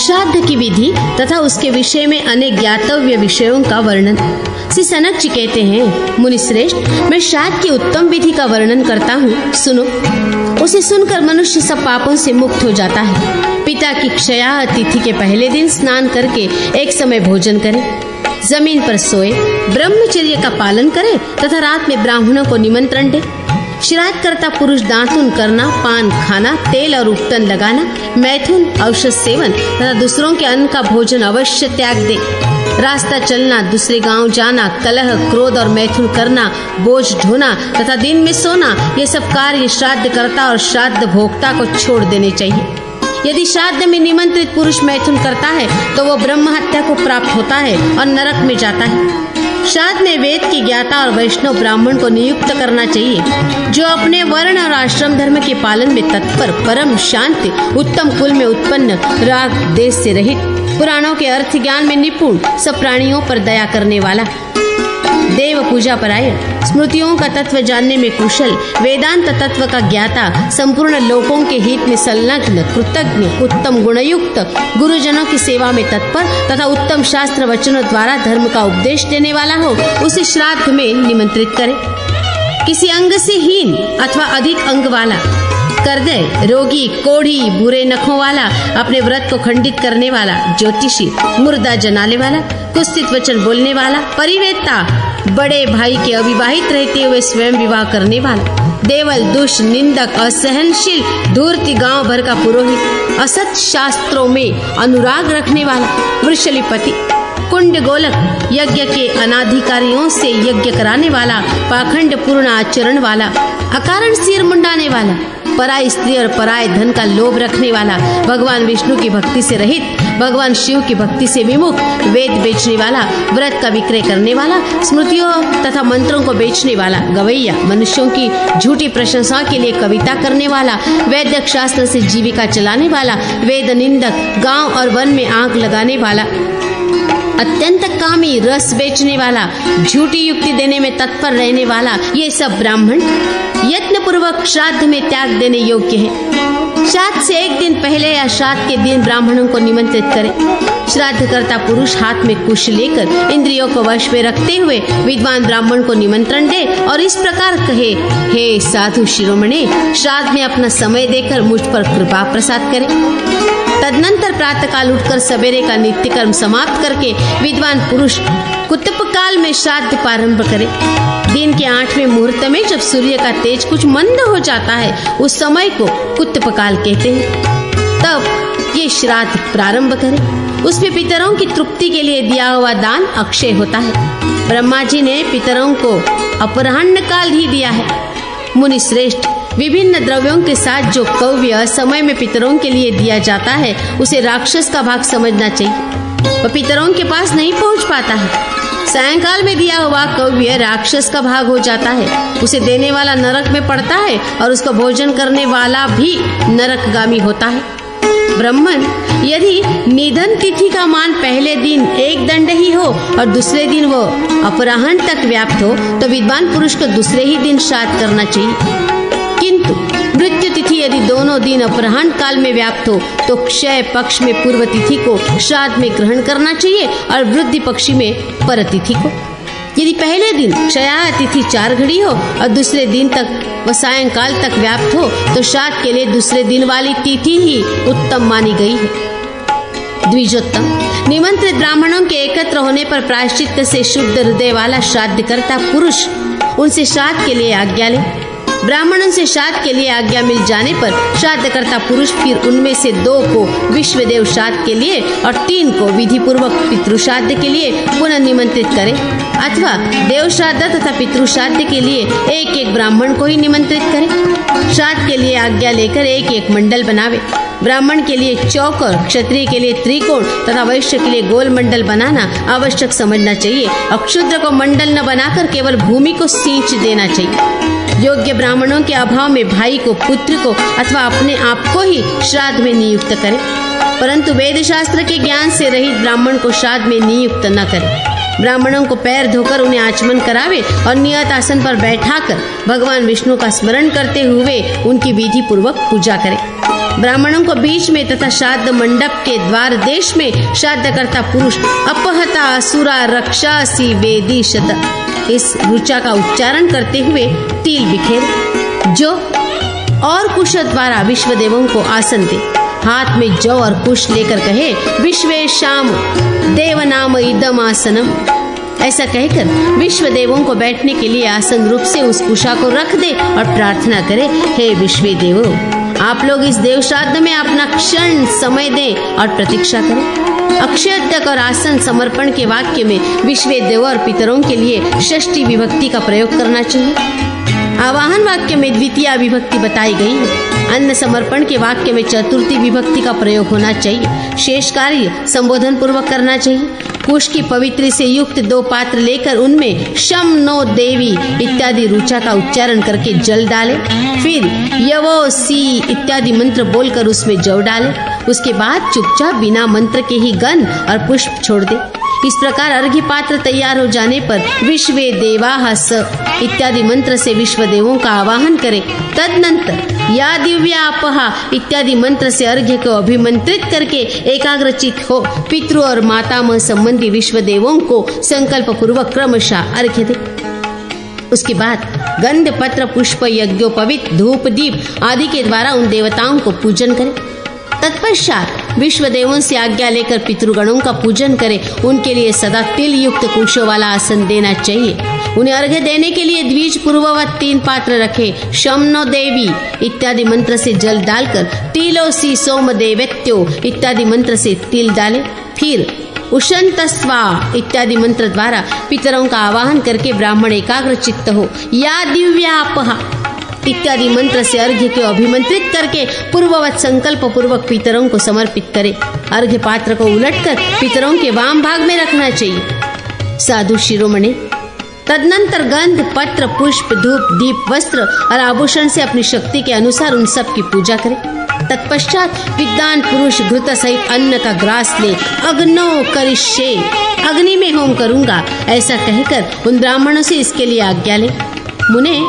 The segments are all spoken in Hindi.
श्राद्ध की विधि तथा उसके विषय में अनेक ज्ञातव्य विषयों का वर्णन। श्री सनक जी कहते हैं, मुनिश्रेष्ठ, मैं श्राद्ध की उत्तम विधि का वर्णन करता हूँ, सुनो। उसे सुनकर मनुष्य सब पापों से मुक्त हो जाता है। पिता की क्षया तिथि के पहले दिन स्नान करके एक समय भोजन करे, जमीन पर सोए, ब्रह्मचर्य का पालन करे तथा रात में ब्राह्मणों को निमंत्रण दे। श्राद्ध करता पुरुष दातुन करना, पान खाना, तेल और उपटन लगाना, मैथुन, औषध सेवन तथा दूसरों के अन्न का भोजन अवश्य त्याग दे। रास्ता चलना, दूसरे गांव जाना, कलह, क्रोध और मैथुन करना, बोझ ढोना तथा दिन में सोना, ये सब कार्य श्राद्ध करता और श्राद्ध भोक्ता को छोड़ देने चाहिए। यदि श्राद्ध में निमंत्रित पुरुष मैथुन करता है तो वो ब्रह्म हत्या को प्राप्त होता है और नरक में जाता है। श्राद्ध में वेद की ज्ञाता और वैष्णव ब्राह्मण को नियुक्त करना चाहिए, जो अपने वर्ण और आश्रम धर्म के पालन में तत्पर, परम शांति, उत्तम कुल में उत्पन्न, राग देश से रहित, पुराणों के अर्थ ज्ञान में निपुण, सब प्राणियों पर दया करने वाला, देव पूजा परायण, स्मृतियों का तत्व जानने में कुशल, वेदांत तत्व का ज्ञाता, संपूर्ण लोकों के हित में संलग्न, कृतज्ञ, उत्तम गुणयुक्त, गुरुजनों की सेवा में तत्पर तथा उत्तम शास्त्र वचनों द्वारा धर्म का उपदेश देने वाला हो, उसे श्राद्ध में निमंत्रित करे। किसी अंग से हीन अथवा अधिक अंग वाला, करदय, रोगी, कोढ़ी, बुरे नखों वाला, अपने व्रत को खंडित करने वाला, ज्योतिषी, मुर्दा जनाने वाला, कुत्सित वचन बोलने वाला, परिवेत्ता, बड़े भाई के अविवाहित रहते हुए स्वयं विवाह करने वाला, देवल, दुष्ट, निंदक, असहनशील, धूर्त, गांव भर का पुरोहित, असत शास्त्रों में अनुराग रखने वाला, वृषलिपति, कुंड गोलक, यज्ञ के अनाधिकारियों से यज्ञ कराने वाला, पाखंड पूर्ण आचरण वाला, अकारण सिर मुंडाने वाला, पराई स्त्री और पराय धन का लोभ रखने वाला, भगवान विष्णु की भक्ति से रहित, भगवान शिव की भक्ति से विमुख, वेद बेचने वाला, व्रत का विक्रय करने वाला, स्मृतियों तथा मंत्रों को बेचने वाला, गवैया, मनुष्यों की झूठी प्रशंसा के लिए कविता करने वाला, वैदिक शास्त्र से जीविका चलाने वाला, वेद निंदक, गांव और वन में आग लगाने वाला, अत्यंत कामी, रस बेचने वाला, झूठी युक्ति देने में तत्पर रहने वाला, ये सब ब्राह्मण यत्न पूर्वक श्राद्ध में त्याग देने योग्य है। श्राद्ध से एक दिन पहले या श्राद्ध के दिन ब्राह्मणों को निमंत्रित करे। श्राद्ध करता पुरुष हाथ में कुश लेकर इंद्रियों को वश में रखते हुए विद्वान ब्राह्मण को निमंत्रण दे और इस प्रकार कहे, हे साधु शिरोमणे, श्राद्ध में अपना समय देकर मुझ पर कृपा प्रसाद करे। तदनंतर प्रातःकाल उठकर सवेरे का नित्य कर्म समाप्त करके विद्वान पुरुष कुतुब काल में श्राद्ध प्रारंभ करे। दिन के 8वें मुहूर्त में जब सूर्य का तेज कुछ मंद हो जाता है, उस समय को कुतुब काल कहते हैं। तब ये श्राद्ध प्रारंभ करे। उसमें पितरों की तृप्ति के लिए दिया हुआ दान अक्षय होता है। ब्रह्मा जी ने पितरों को अपराह्न काल ही दिया है। मुनि श्रेष्ठ, विभिन्न द्रव्यों के साथ जो कव्य समय में पितरों के लिए दिया जाता है, उसे राक्षस का भाग समझना चाहिए। वह पितरों के पास नहीं पहुंच पाता है। सायंकाल में दिया हुआ कव्य राक्षस का भाग हो जाता है। उसे देने वाला नरक में पड़ता है और उसको भोजन करने वाला भी नरकगामी होता है। ब्राह्मण, यदि निधन तिथि का मान पहले दिन एक दंड ही हो और दूसरे दिन वो अपराह्न तक व्याप्त हो, तो विद्वान पुरुष को दूसरे ही दिन श्राद्ध करना चाहिए। किंतु मृत्यु तिथि यदि दोनों दिन अपराह्न काल में व्याप्त हो, तो क्षय पक्ष में पूर्व तिथि को श्राद्ध में ग्रहण करना चाहिए और वृद्धि पक्षी में पर तिथि को। यदि पहले दिन क्षया तिथि 4 घड़ी हो और दूसरे दिन तक व सायंकाल तक व्याप्त हो, तो श्राद्ध के लिए दूसरे दिन वाली तिथि ही उत्तम मानी गई है। द्विजोत्तम, निमंत्रित ब्राह्मणों के एकत्र होने पर प्रायश्चित से शुद्ध हृदय वाला श्राद्ध करता पुरुष उनसे श्राद्ध के लिए आज्ञा ले। ब्राह्मणों से श्राद्ध के लिए आज्ञा मिल जाने पर श्राद्ध करता पुरुष फिर उनमें से 2 को विश्वदेव श्राद्ध के लिए और 3 को विधि पूर्वक पितृश्राद्ध के लिए पुनः निमंत्रित करे, अथवा देव श्राद्ध तथा पितृश्राद्ध के लिए एक एक ब्राह्मण को ही निमंत्रित करे। श्राद्ध के लिए आज्ञा लेकर एक एक मंडल बनावे। ब्राह्मण के लिए चौकोर, क्षत्रिय के लिए त्रिकोण तथा वैश्य के लिए गोल मंडल बनाना आवश्यक समझना चाहिए और क्षुद्र को मंडल न बनाकर केवल भूमि को सींच देना चाहिए। योग्य ब्राह्मणों के अभाव में भाई को, पुत्र को अथवा अपने आप को ही श्राद्ध में नियुक्त करे, परंतु वेद शास्त्र के ज्ञान से रहित ब्राह्मण को श्राद्ध में नियुक्त न करे। ब्राह्मणों को पैर धोकर उन्हें आचमन करावे और नियत आसन पर बैठाकर भगवान विष्णु का स्मरण करते हुए उनकी विधि पूर्वक पूजा करे। ब्राह्मणों को बीच में तथा श्राद्ध मंडप के द्वार देश में श्राद्धकर्ता पुरुष अपहता असुरा रक्षासी वेदी शत, इस ऋचा का उच्चारण करते हुए तिल बिखेर जो और कुश द्वारा विश्व देवों को आसन दे। हाथ में जौ और कुश लेकर कहे विश्वेशाम देव नाम इदम आसनम। ऐसा कहकर विश्व देवों को बैठने के लिए आसन रूप से उस कुशा को रख दे और प्रार्थना करे, हे विश्व देवो, आप लोग इस देव श्राद्ध में अपना क्षण समय दें और प्रतीक्षा करें। अक्षयतक और आसन समर्पण के वाक्य में विश्व देव और पितरों के लिए षष्ठी विभक्ति का प्रयोग करना चाहिए। आवाहन वाक्य में द्वितीय विभक्ति बताई गई है। अन्न समर्पण के वाक्य में चतुर्थी विभक्ति का प्रयोग होना चाहिए। शेष कार्य संबोधन पूर्वक करना चाहिए। कुश की पवित्र से युक्त 2 पात्र लेकर उनमें शम नो देवी इत्यादि ऋचा का उच्चारण करके जल डाले, फिर यवो सी इत्यादि मंत्र बोलकर उसमें जौ डाले। उसके बाद चुपचाप बिना मंत्र के ही गंध और पुष्प छोड़ दे। इस प्रकार अर्घ्य पात्र तैयार हो जाने पर विश्वे देवाः स इत्यादि मंत्र से विश्व देवों का आवाहन करें। तदनंतर या दिव्यापहा इत्यादि मंत्र से अर्घ्य को अभिमंत्रित करके एकाग्रचित हो पितृ और मातामह संबंधी विश्व देवों को संकल्प पूर्वक क्रमशः अर्घ्य दे। उसके बाद गंध पत्र पुष्प यज्ञोपवीत धूप दीप आदि के द्वारा उन देवताओं को पूजन करें। तत्पश्चात विश्व देवों से आज्ञा लेकर पितृगणों का पूजन करें। उनके लिए सदा तिल युक्त कुशों वाला आसन देना चाहिए। उन्हें अर्घ्य देने के लिए द्विज पूर्ववत 3 पात्र रखे। शमनो देवी इत्यादि मंत्र से जल डालकर तिलोसी सोम देवेत्यो इत्यादि मंत्र से तिल डाले। फिर उशंतस्वा इत्यादि मंत्र द्वारा पितरों का आवाहन करके ब्राह्मण एकाग्र चित्त हो। या दिव्यापहा इत्यादि मंत्र से अर्घ्य को अभिमंत्रित करके पूर्ववत संकल्प पूर्वक पितरों को समर्पित करे। अर्घ्य पात्र को उलटकर पितरों के वाम भाग में रखना चाहिए। साधु शिरोमणि तदनंतर गंध पत्र पुष्प धूप दीप वस्त्र और आभूषण से अपनी शक्ति के अनुसार उन सब की पूजा करें। तत्पश्चात विद्वान पुरुष घृत सहित अन्न का ग्रास ले अग्नो करिष्ये अग्नि में होम करूंगा ऐसा कहकर उन ब्राह्मणों से इसके लिए आज्ञा ले। मुने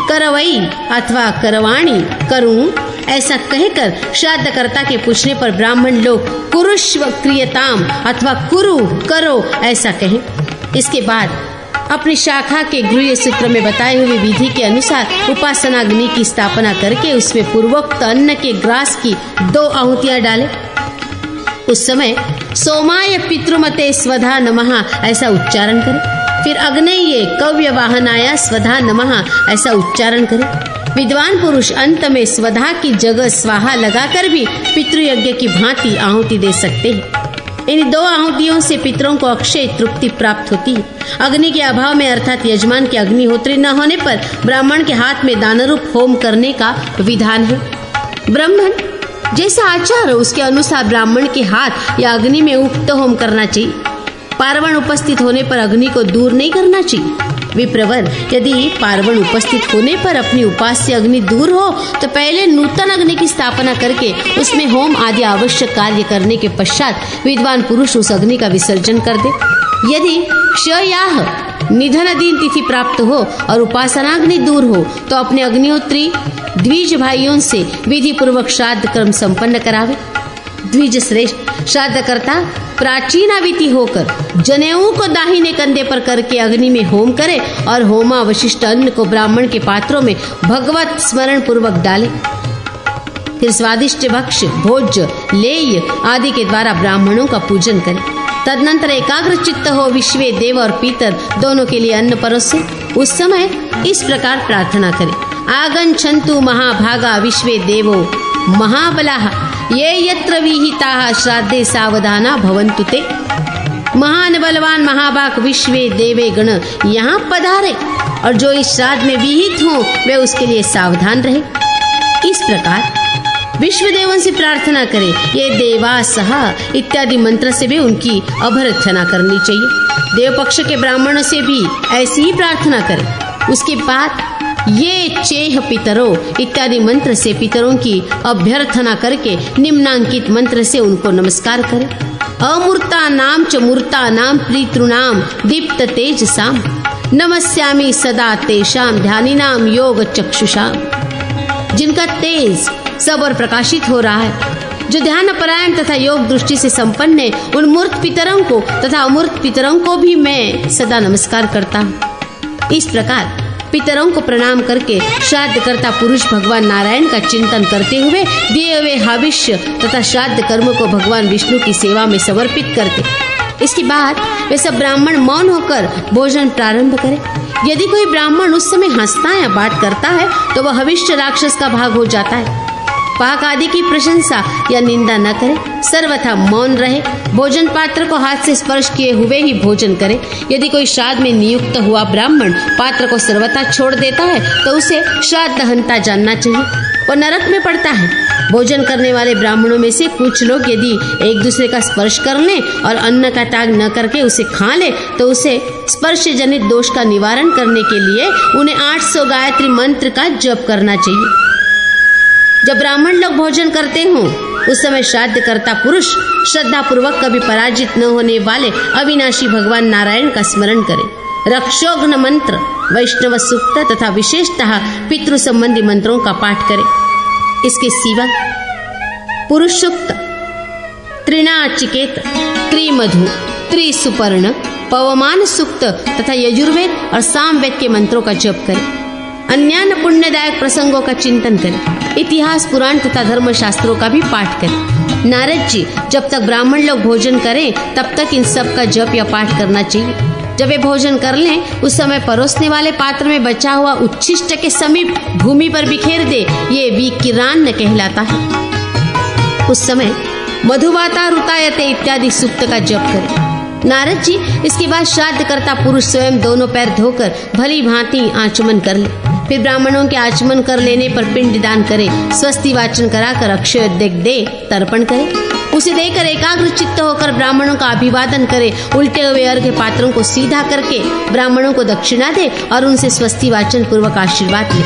करवई अथवा करवाणी करूं ऐसा कहकर श्राद्धकर्ता के पूछने पर ब्राह्मण लोग कुरुष्व क्रियताम अथवा कुरु करो ऐसा कहें। इसके बाद अपनी शाखा के गृह सूत्र में बताए हुए विधि के अनुसार उपासनाग्नि की स्थापना करके उसमें पूर्वोक्त अन्न के ग्रास की 2 आहुतियां डाले। उस समय सोमाय पितृमते स्वधा नमः ऐसा उच्चारण करें। फिर अग्नेये कव्य वाहनाया स्वधा नमः ऐसा उच्चारण करें। विद्वान पुरुष अंत में स्वधा की जगह स्वाहा लगाकर भी पितृयज्ञ की भांति आहुति दे सकते हैं। इन 2 आहुतियों से पितरों को अक्षय तृप्ति प्राप्त होती है। अग्नि के अभाव में अर्थात यजमान के अग्निहोत्री न होने पर ब्राह्मण के हाथ में दानरूप होम करने का विधान है। ब्राह्मण जैसा आचार हो उसके अनुसार ब्राह्मण के हाथ या अग्नि में उक्त होम करना चाहिए। पार्वण उपस्थित होने पर अग्नि को दूर नहीं करना चाहिए। विप्रवर यदि पार्वण उपस्थित होने पर अपनी उपास्य अग्नि दूर हो तो पहले नूतन अग्नि की स्थापना करके उसमें होम आदि आवश्यक कार्य करने के पश्चात विद्वान पुरुष उस अग्नि का विसर्जन कर दे। यदि क्षयाह निधन दिन तिथि प्राप्त हो और उपासनाग्नि दूर हो तो अपने अग्निहोत्री द्विज भाइयों से विधि पूर्वक श्राद्ध कर्म संपन्न करावे। द्विज श्रेष्ठ श्राद्धकर्ता प्राचीनाविति होकर जनेऊ को दाहिने कंधे पर करके अग्नि में होम करे और होमावशिष्ट अन्न को ब्राह्मण के पात्रों में भगवत स्मरण पूर्वक डाले। फिर स्वादिष्ट भक्ष्य भोज्य लेय आदि के द्वारा ब्राह्मणों का पूजन करे। तदनंतर एकाग्र चित्त हो विश्वे देव और पितर दोनों के लिए अन्न परोसे। उस समय इस प्रकार प्रार्थना करे। आगच्छन्तु महाभागा विश्वे देवो महाबलाः ये यत्र विहिताः श्राद्धे सावधाना भवन्तु ते। महान बलवान महाभाग विश्वे देवे गण यहाँ पधारे और जो इस श्राद्ध में विहित हो वे उसके लिए सावधान रहे। इस प्रकार विश्व देवों से प्रार्थना करे। ये देवासह इत्यादि मंत्र से भी उनकी अभ्यर्थना करनी चाहिए। देव पक्ष के ब्राह्मणों से भी ऐसी ही प्रार्थना करे। उसके बाद ये चेह पितरो इत्यादि मंत्र से पितरों की अभ्यर्थना करके निम्नांकित मंत्र से उनको नमस्कार करें। अमूर्ता नाम च मूर्ता नाम प्रीतृणाम दीप्त तेजसाम नमस्यामि सदा तेषाम ध्यानिनाम योग चक्षुषाम। जिनका तेज सब और प्रकाशित हो रहा है। जो ध्यान परायण तथा योग दृष्टि से संपन्न है, उन मूर्त पितरों को तथा अमूर्त पितरों को भी मैं सदा नमस्कार करता हूँ। इस प्रकार पितरों को प्रणाम करके श्राद्ध करता पुरुष भगवान नारायण का चिंतन करते हुए दिए हुए हविष्य तथा श्राद्ध कर्म को भगवान विष्णु की सेवा में समर्पित करते। इसके बाद वे सब ब्राह्मण मौन होकर भोजन प्रारंभ करें। यदि कोई ब्राह्मण उस समय हंसता या बात करता है तो वह हविष्य राक्षस का भाग हो जाता है। पाक आदि की प्रशंसा या निंदा न करे, सर्वथा मौन रहे। भोजन पात्र को हाथ से स्पर्श किए हुए ही भोजन करे। यदि कोई श्राद्ध में नियुक्त हुआ ब्राह्मण पात्र को सर्वथा छोड़ देता है तो उसे श्राद्धहंता जानना चाहिए, वो नरक में पड़ता है। भोजन करने वाले ब्राह्मणों में से कुछ लोग यदि एक दूसरे का स्पर्श कर लें और अन्न का त्याग न करके उसे खा ले तो उसे स्पर्श जनित दोष का निवारण करने के लिए उन्हें 800 गायत्री मंत्र का जप करना चाहिए। जब ब्राह्मण लोग भोजन करते हों उस समय श्राद्ध करता पुरुष श्रद्धा पूर्वक कभी पराजित न होने वाले अविनाशी भगवान नारायण का स्मरण करे। रक्षोघ्न मंत्र, वैष्णव सूक्त तथा विशेषतः पितृ संबंधी मंत्रों का पाठ करे। इसके सिवा पुरुष सूक्त, त्रिनाचिकेत, त्रिमधु, त्रिसुपर्ण, पवमान सूक्त तथा यजुर्वेद और सामवेद के मंत्रों का जप करे। अन्यान्य पुण्यदायक प्रसंगों का चिंतन करें। इतिहास, पुराण तथा धर्म शास्त्रों का भी पाठ करें। नारद जी, जब तक ब्राह्मण लोग भोजन करें तब तक इन सब का जप या पाठ करना चाहिए। जब वे भोजन कर लें उस समय परोसने वाले पात्र में बचा हुआ उच्छिष्ट के समीप भूमि पर बिखेर दे, ये विकिरान्न कहलाता है। उस समय मधुवाता रुतायते इत्यादि सूक्त का जप करें। नारद जी, इसके बाद श्राद्ध करता पुरुष स्वयं दोनों पैर धोकर भली भांति आचमन कर ले। फिर ब्राह्मणों के आचमन कर लेने पर पिंड दान करे, स्वस्ति वाचन कराकर अक्षय दे तर्पण करे। उसे देकर एकाग्र चित्त होकर ब्राह्मणों का अभिवादन करे। उल्टे हुए अर्घ्य पात्रों को सीधा करके ब्राह्मणों को दक्षिणा दे और उनसे स्वस्ति वाचन पूर्वक आशीर्वाद ले।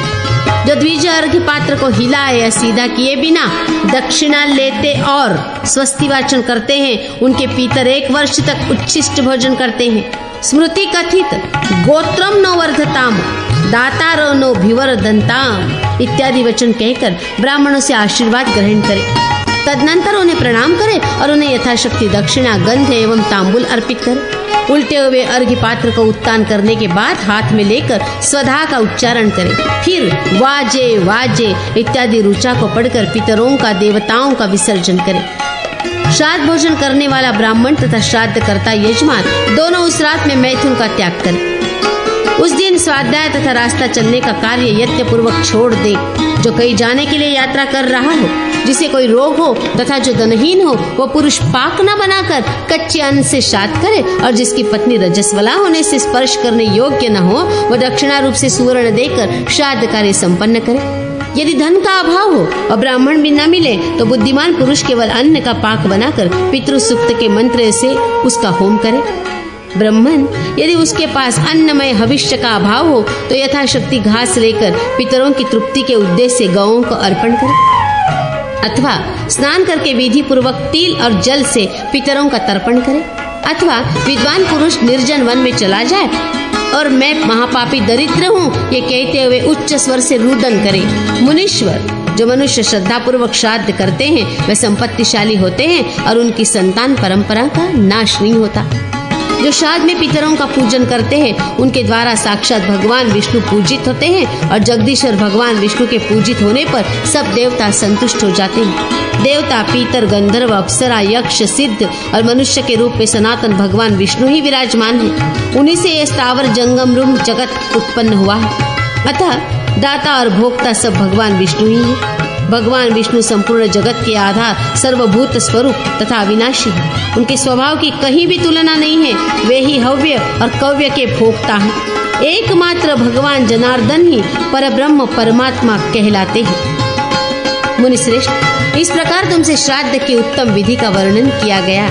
जो द्विज अर्घ्य पात्र को हिलाए या सीधा किए बिना दक्षिणा लेते और स्वस्ति वाचन करते हैं, उनके पितर 1 वर्ष तक उच्छिष्ट भोजन करते हैं। स्मृति कथित गोत्रम नो वर्धताम दातारो नो भिवर्धनताम इत्यादि वचन कहकर ब्राह्मणों से आशीर्वाद ग्रहण करें। तदनंतर उन्हें प्रणाम करें और उन्हें यथाशक्ति दक्षिणा, गंध एवं तांबुल अर्पित करें। उल्टे हुए अर्घ्य पात्र को उत्तान करने के बाद हाथ में लेकर स्वधा का उच्चारण करें। फिर वाजे वाजे इत्यादि ऋचा को पढ़कर पितरों का, देवताओं का विसर्जन करें। श्राद्ध भोजन करने वाला ब्राह्मण तथा श्राद्ध करता यजमान दोनों उस रात में मैथुन का त्याग करें। उस दिन स्वाध्याय तथा रास्ता चलने का कार्य यत्न पूर्वक छोड़ दे। जो कहीं जाने के लिए यात्रा कर रहा हो, जिसे कोई रोग हो तथा जो धनहीन हो, वो पुरुष पाक न बनाकर कच्चे अन्न से श्राद्ध करे और जिसकी पत्नी रजस्वला होने से स्पर्श करने योग्य न हो, वह दक्षिणा रूप से सुवर्ण देकर श्राद्ध कार्य संपन्न करे। यदि धन का अभाव हो और ब्राह्मण भी न मिले तो बुद्धिमान पुरुष केवल अन्न का पाक बनाकर पितृ सूक्त के मंत्र से उसका होम करे। ब्राह्मण यदि उसके पास अन्नमय भविष्य का अभाव हो तो यथाशक्ति घास लेकर पितरों की तृप्ति के उद्देश्य से गौओं को अर्पण करे, अथवा स्नान करके विधि पूर्वक तिल और जल से पितरों का तर्पण करे, अथवा विद्वान पुरुष निर्जन वन में चला जाए और मैं महापापी दरिद्र हूँ ये कहते हुए उच्च स्वर से रुदन करे। मुनीश्वर, जो मनुष्य श्रद्धा पूर्वक श्राद्ध करते हैं वे संपत्तिशाली होते हैं और उनकी संतान परंपरा का नाश नहीं होता। जो श्राद्ध में पितरों का पूजन करते हैं उनके द्वारा साक्षात भगवान विष्णु पूजित होते हैं और जगदीश्वर भगवान विष्णु के पूजित होने पर सब देवता संतुष्ट हो जाते हैं। देवता, पीतर, गंधर्व, अप्सरा, यक्ष, सिद्ध और मनुष्य के रूप में सनातन भगवान विष्णु ही विराजमान है। उन्हीं से ये स्थावर जंगम रूप जगत उत्पन्न हुआ है। अतः दाता और भोक्ता सब भगवान विष्णु ही है। भगवान विष्णु संपूर्ण जगत के आधार, सर्वभूत स्वरूप तथा अविनाशी है। उनके स्वभाव की कहीं भी तुलना नहीं है। वे ही हव्य और कव्य के भोक्ता हैं। एकमात्र भगवान जनार्दन ही परब्रह्म परमात्मा कहलाते हैं। मुनिश्रेष्ठ, इस प्रकार तुमसे श्राद्ध की उत्तम विधि का वर्णन किया गया।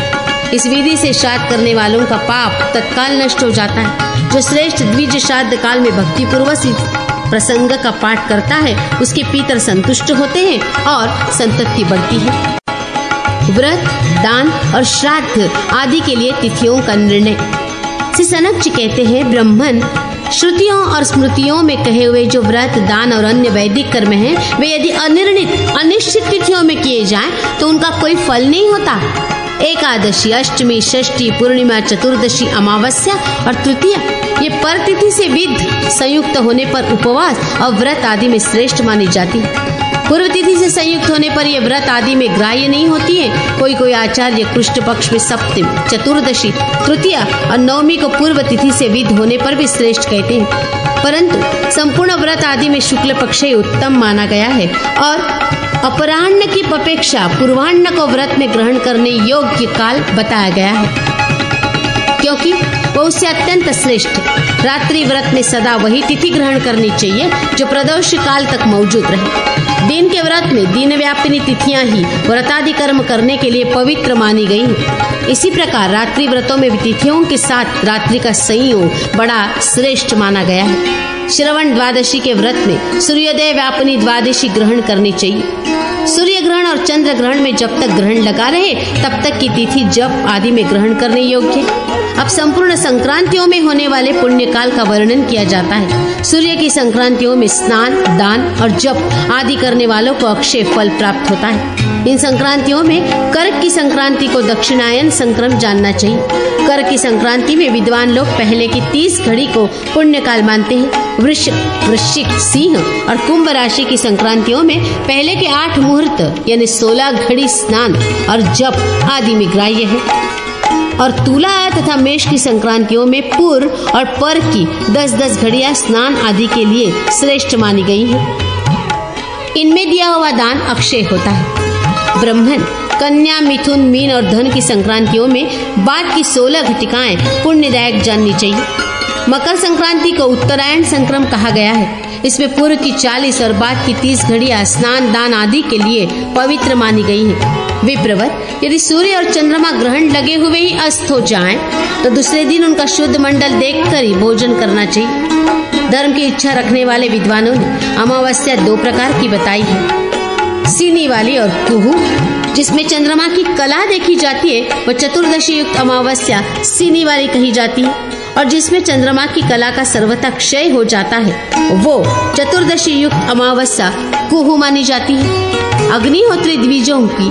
इस विधि से श्राद्ध करने वालों का पाप तत्काल नष्ट हो जाता है। जो श्रेष्ठ द्विज श्राद्ध काल में भक्ति पूर्वक प्रसंग का पाठ करता है उसके पितर संतुष्ट होते हैं और संतति बढ़ती है। व्रत, दान और श्राद्ध आदि के लिए तिथियों का निर्णय। श्री सनक जी कहते हैं, ब्राह्मण श्रुतियों और स्मृतियों में कहे हुए जो व्रत, दान और अन्य वैदिक कर्म हैं, वे यदि अनिर्णित अनिश्चित तिथियों में किए जाएं तो उनका कोई फल नहीं होता। एकादशी, अष्टमी, षष्ठी, पूर्णिमा, चतुर्दशी, अमावस्या और तृतीया ये पर तिथि से विध संयुक्त होने पर उपवास और व्रत आदि में श्रेष्ठ मानी जाती है। पूर्व तिथि से संयुक्त होने पर ये व्रत आदि में ग्राह्य नहीं होती है। कोई आचार्य कृष्ण पक्ष में सप्तमी, चतुर्दशी, तृतीया और नवमी को पूर्व तिथि से विध होने पर भी श्रेष्ठ कहते हैं, परंतु संपूर्ण व्रत आदि में शुक्ल पक्ष ही उत्तम माना गया है और अपराह्न की अपेक्षा पूर्वाह्न को व्रत में ग्रहण करने योग्य काल बताया गया है, क्योंकि वो उससे अत्यंत श्रेष्ठ है। रात्रि व्रत में सदा वही तिथि ग्रहण करनी चाहिए जो प्रदोष काल तक मौजूद रहे। दिन के व्रत में दिन व्यापिनी तिथियां ही व्रतादि कर्म करने के लिए पवित्र मानी गई हैं। इसी प्रकार रात्रि व्रतों में भी तिथियों के साथ रात्रि का संयोग बड़ा श्रेष्ठ माना गया है। श्रवण द्वादशी के व्रत में सूर्योदय व्यापिनी द्वादशी ग्रहण करनी चाहिए। सूर्य ग्रहण और चंद्र ग्रहण में जब तक ग्रहण लगा रहे तब तक की तिथि जप आदि में ग्रहण करने योग्य है। अब संपूर्ण संक्रांतियों में होने वाले पुण्य काल का वर्णन किया जाता है। सूर्य की संक्रांतियों में स्नान, दान और जप आदि करने वालों को अक्षय फल प्राप्त होता है। इन संक्रांतियों में कर्क की संक्रांति को दक्षिणायन संक्रम जानना चाहिए। कर्क की संक्रांति में विद्वान लोग पहले की 30 घड़ी को पुण्य काल मानते हैं। वृष, वृश्चिक, सिंह और कुंभ राशि की संक्रांतियों में पहले के 8 मुहूर्त यानी 16 घड़ी स्नान और जप आदि में ग्राह्य है और तुला तथा मेष की संक्रांतियों में पूर्व और पर की 10-10 घड़ियां स्नान आदि के लिए श्रेष्ठ मानी गई है। इनमें दिया हुआ दान अक्षय होता है। ब्रह्मण, कन्या, मिथुन, मीन और धन की संक्रांतियों में बाद की 16 घटिकाएं पुण्यदायक जाननी चाहिए। मकर संक्रांति को उत्तरायण संक्रम कहा गया है। इसमें पूर्व की 40 और बाद की 30 घड़ियां स्नान, दान आदि के लिए पवित्र मानी गई हैं। विप्रवर, यदि सूर्य और चंद्रमा ग्रहण लगे हुए ही अस्त हो जाएं, तो दूसरे दिन उनका शुद्ध मंडल देखकर ही भोजन करना चाहिए। धर्म की इच्छा रखने वाले विद्वानों ने अमावस्या 2 प्रकार की बताई है, सीनी वाली और कुहू, जिसमें चंद्रमा की कला देखी जाती है, वह चतुर्दशी युक्त अमावस्या सीनी वाली कही जाती है, और जिसमें चंद्रमा की कला का सर्वथा क्षय हो जाता है वो चतुर्दशी युक्त अमावस्या कुहू मानी जाती है। अग्निहोत्री द्विजों की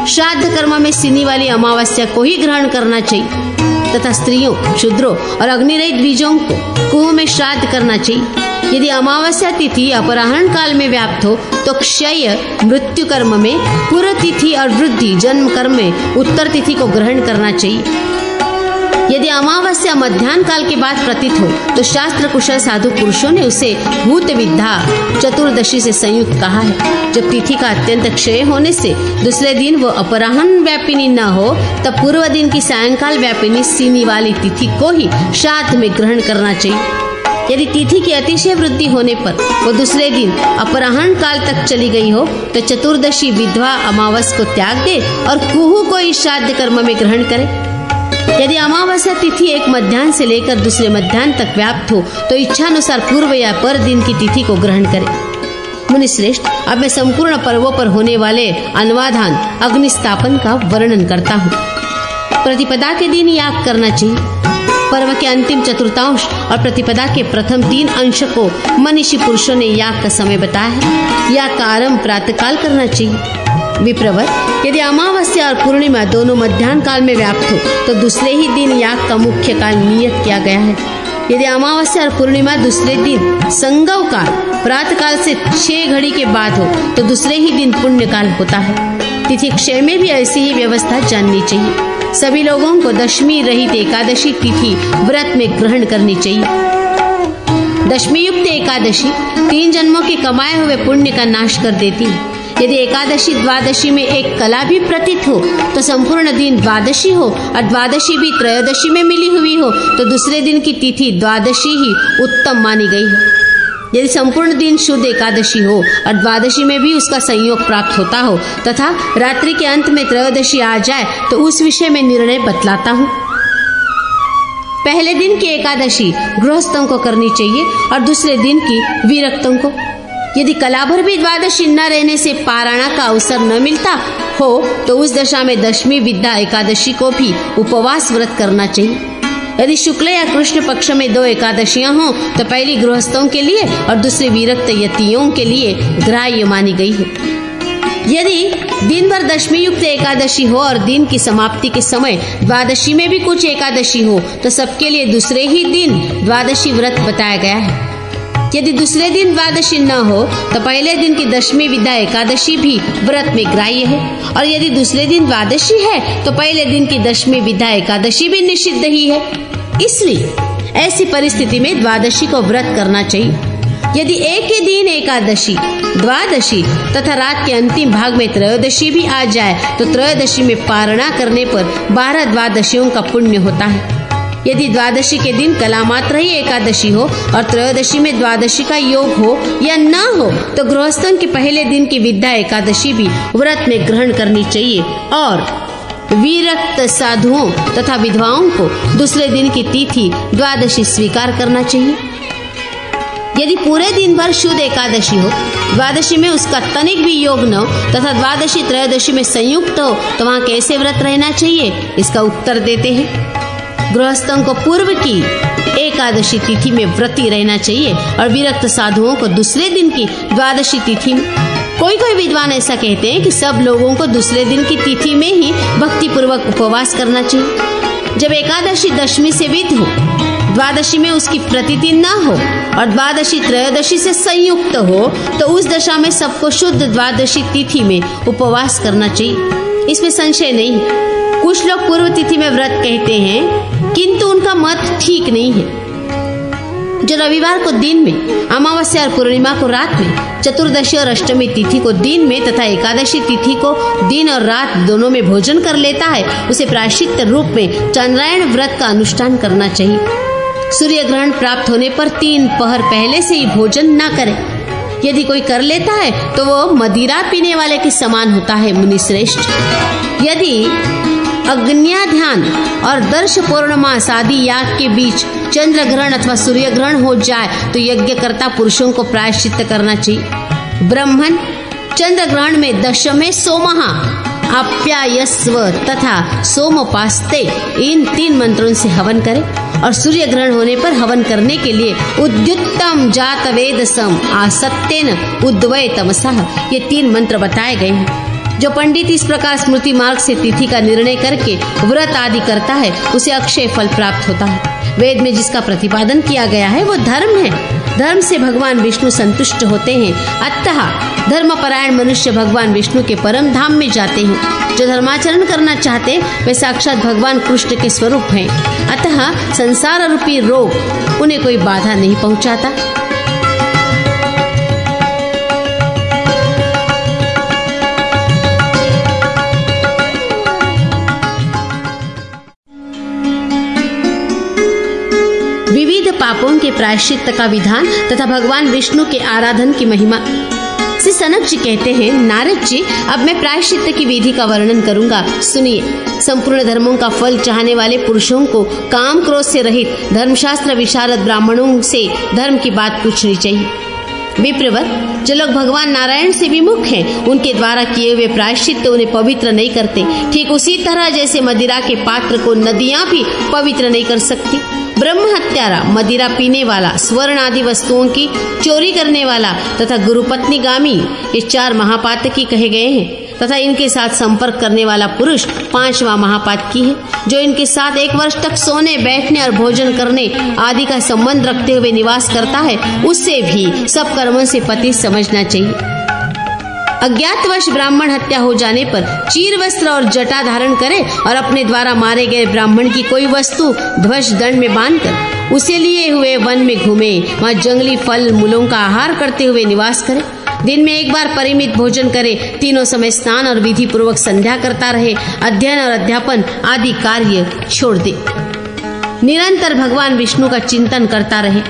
श्राद्ध कर्म में सीनी वाली अमावस्या को ही ग्रहण करना चाहिए तथा स्त्रियों, शूद्रों और अग्निरहित द्विजों को कुहू में श्राद्ध करना चाहिए। यदि अमावस्या तिथि अपराह्न काल में व्याप्त हो तो क्षय मृत्यु कर्म में, पूर्व तिथि और वृद्धि जन्म कर्म में उत्तर तिथि को ग्रहण करना चाहिए। यदि अमावस्या मध्याह्न काल के बाद प्रतीत हो तो शास्त्र कुशल साधु पुरुषों ने उसे भूत विद्या चतुर्दशी से संयुक्त कहा है। जब तिथि का अत्यंत क्षय होने से दूसरे दिन वो अपराह्न व्यापिनी न हो तब पूर्व दिन की सायंकाल व्यापिनी सीनी वाली तिथि को ही श्राद्ध में ग्रहण करना चाहिए। यदि तिथि की अतिशय वृद्धि होने पर वो दूसरे दिन अपराह्न काल तक चली गई हो तो चतुर्दशी विधवा अमावस को त्याग दे और कुहू को इस श्राद्ध कर्म में ग्रहण करे। यदि अमावस्या तिथि एक मध्याह्न से लेकर दूसरे मध्याह्न तक व्याप्त हो तो इच्छानुसार पूर्व या पर दिन की तिथि को ग्रहण करे। मुनिश्रेष्ठ, अब मैं संपूर्ण पर्वों पर होने वाले अन्वाधान अग्निस्थापन का वर्णन करता हूँ। प्रतिपदा के दिन याग करना चाहिए। पर्व के अंतिम चतुर्थांश और प्रतिपदा के प्रथम 3 अंश को मनीषी पुरुषों ने याग का समय बताया है। याग का आरंभ प्रातःकाल करना चाहिए। विप्रवर, यदि अमावस्या और पूर्णिमा दोनों मध्याह्न काल में व्याप्त हो तो दूसरे ही दिन याग का मुख्य काल नियत किया गया है। यदि अमावस्या और पूर्णिमा दूसरे दिन संगव काल प्रातः काल से 6 घड़ी के बाद हो तो दूसरे ही दिन पुण्य काल होता है। तिथि क्षय में भी ऐसी ही व्यवस्था जाननी चाहिए। सभी लोगों को दशमी रहित एकादशी तिथि व्रत में ग्रहण करनी चाहिए। दशमी युक्त एकादशी 3 जन्मों के कमाए हुए पुण्य का नाश कर देती है। यदि एकादशी द्वादशी में एक कला भी प्रतीत हो तो संपूर्ण दिन द्वादशी हो और द्वादशी भी त्रयोदशी में मिली हुई हो तो दूसरे दिन की तिथि द्वादशी ही उत्तम मानी गई है। यदि संपूर्ण दिन शुद्ध एकादशी हो और द्वादशी में भी उसका संयोग प्राप्त होता हो तथा रात्रि के अंत में त्रयोदशी आ जाए तो उस विषय में निर्णय बतलाता हूँ। पहले दिन की एकादशी गृहस्थों को करनी चाहिए और दूसरे दिन की विरक्तों को। यदि कला भर भी द्वादशी न रहने से पारायण का अवसर न मिलता हो तो उस दशा में दशमी विद्या एकादशी को भी उपवास व्रत करना चाहिए। यदि शुक्ल या कृष्ण पक्ष में 2 एकादशियां हों तो पहली गृहस्थों के लिए और दूसरी विरक्त यतियों के लिए ग्राह्य मानी गई है। यदि दिन भर दशमी युक्त एकादशी हो और दिन की समाप्ति के समय द्वादशी में भी कुछ एकादशी हो तो सबके लिए दूसरे ही दिन द्वादशी व्रत बताया गया है। यदि दूसरे दिन द्वादशी न हो तो पहले दिन की दशमी विद्या एकादशी भी व्रत में ग्राह्य है, और यदि दूसरे दिन द्वादशी है तो पहले दिन की दशमी विद्या एकादशी भी निषिद्ध ही है। इसलिए ऐसी परिस्थिति में द्वादशी को व्रत करना चाहिए। यदि एक ही दिन एकादशी, द्वादशी तथा रात के अंतिम भाग में त्रयोदशी भी आ जाए तो त्रयोदशी में पारणा करने पर 12 द्वादशियों का पुण्य होता है। यदि द्वादशी के दिन कला मात्र ही एकादशी हो और त्रयोदशी में द्वादशी का योग हो या न हो तो गृहस्थों के पहले दिन की विद्या एकादशी भी व्रत में ग्रहण करनी चाहिए, और विरक्त साधुओं तथा विधवाओं को दूसरे दिन की तिथि द्वादशी स्वीकार करना चाहिए। यदि पूरे दिन भर शुद्ध एकादशी हो, द्वादशी में उसका तनिक भी योग न हो तथा द्वादशी त्रयोदशी में संयुक्त हो तो वहाँ कैसे व्रत रहना चाहिए? इसका उत्तर देते हैं। गृहस्थों को पूर्व की एकादशी तिथि में व्रती रहना चाहिए और विरक्त साधुओं को दूसरे दिन की द्वादशी तिथि में। कोई विद्वान ऐसा कहते हैं कि सब लोगों को दूसरे दिन की तिथि में ही भक्ति पूर्वक उपवास करना चाहिए। जब एकादशी दशमी से विद हो, द्वादशी में उसकी प्रतिदिन न हो और द्वादशी त्रयोदशी से संयुक्त हो तो उस दशा में सबको शुद्ध द्वादशी तिथि में उपवास करना चाहिए। इसमें संशय नहीं। कुछ लोग पूर्व तिथि में व्रत कहते हैं किंतु उनका मत ठीक नहीं है। जो रविवार को दिन में, अमावस्या और पूर्णिमा को रात में, चतुर्दशी और अष्टमी तिथि को दिन में तथा एकादशी तिथि को दिन और रात दोनों में भोजन कर लेता है, उसे प्रायश्चित रूप में चंद्रायण व्रत का अनुष्ठान करना चाहिए। सूर्य ग्रहण प्राप्त होने पर 3 पहर पहले से ही भोजन न करे। यदि कोई कर लेता है तो वो मदिरा पीने वाले के समान होता है। मुनिश्रेष्ठ, यदि अग्न्या ध्यान और दर्श पूर्णमास आदि याग के बीच चंद्र ग्रहण अथवा सूर्य ग्रहण हो जाए तो यज्ञकर्ता पुरुषों को प्रायश्चित करना चाहिए। ब्राह्मण चंद्र ग्रहण में दशमे सोमः आप्यायस्व तथा सोमोपास्ते इन 3 मंत्रों से हवन करे और सूर्य ग्रहण होने पर हवन करने के लिए उद्युत्तम जात वेदसम आसत्येन उद्वय तमसः ये 3 मंत्र बताए गए हैं। जो पंडित इस प्रकार स्मृति मार्ग से तिथि का निर्णय करके व्रत आदि करता है उसे अक्षय फल प्राप्त होता है। वेद में जिसका प्रतिपादन किया गया है वो धर्म है। धर्म से भगवान विष्णु संतुष्ट होते हैं, अतः धर्मपरायण मनुष्य भगवान विष्णु के परम धाम में जाते हैं। जो धर्माचरण करना चाहते वे साक्षात भगवान कृष्ण के स्वरूप हैं, अतः संसार रूपी रोग उन्हें कोई बाधा नहीं पहुंचाता। विविध पापों के प्रायश्चित का विधान तथा भगवान विष्णु के आराधन की महिमा। श्री सनक जी कहते हैं, नारद जी, अब मैं प्रायश्चित की विधि का वर्णन करूंगा, सुनिए। संपूर्ण धर्मों का फल चाहने वाले पुरुषों को काम क्रोध से रहित धर्मशास्त्र विशारद ब्राह्मणों से धर्म की बात पूछनी चाहिए। विप्रवर, जो लोग भगवान नारायण से विमुख हैं, उनके द्वारा किए हुए प्रायश्चित उन्हें पवित्र नहीं करते। ठीक उसी तरह जैसे मदिरा के पात्र को नदियां भी पवित्र नहीं कर सकती। ब्रह्म हत्यारा, मदिरा पीने वाला, स्वर्ण आदि वस्तुओं की चोरी करने वाला तथा गुरुपत्नी गामी ये 4 महापातकी कहे गए हैं तथा इनके साथ संपर्क करने वाला पुरुष 5वां महापातकी है। जो इनके साथ 1 वर्ष तक सोने, बैठने और भोजन करने आदि का संबंध रखते हुए निवास करता है, उससे भी सब कर्मों से पति समझना चाहिए। अज्ञातवश ब्राह्मण हत्या हो जाने पर चीर वस्त्र और जटा धारण करे और अपने द्वारा मारे गए ब्राह्मण की कोई वस्तु ध्वज दंड में बांधकर उसे लिए हुए वन में घूमे, वहाँ जंगली फल मूलों का आहार करते हुए निवास करे। दिन में 1 बार परिमित भोजन करे, तीनों समय स्नान और विधि पूर्वक संध्या करता रहे, अध्ययन और अध्यापन आदि कार्य छोड़ दे, निरंतर भगवान विष्णु का चिंतन करता रहे,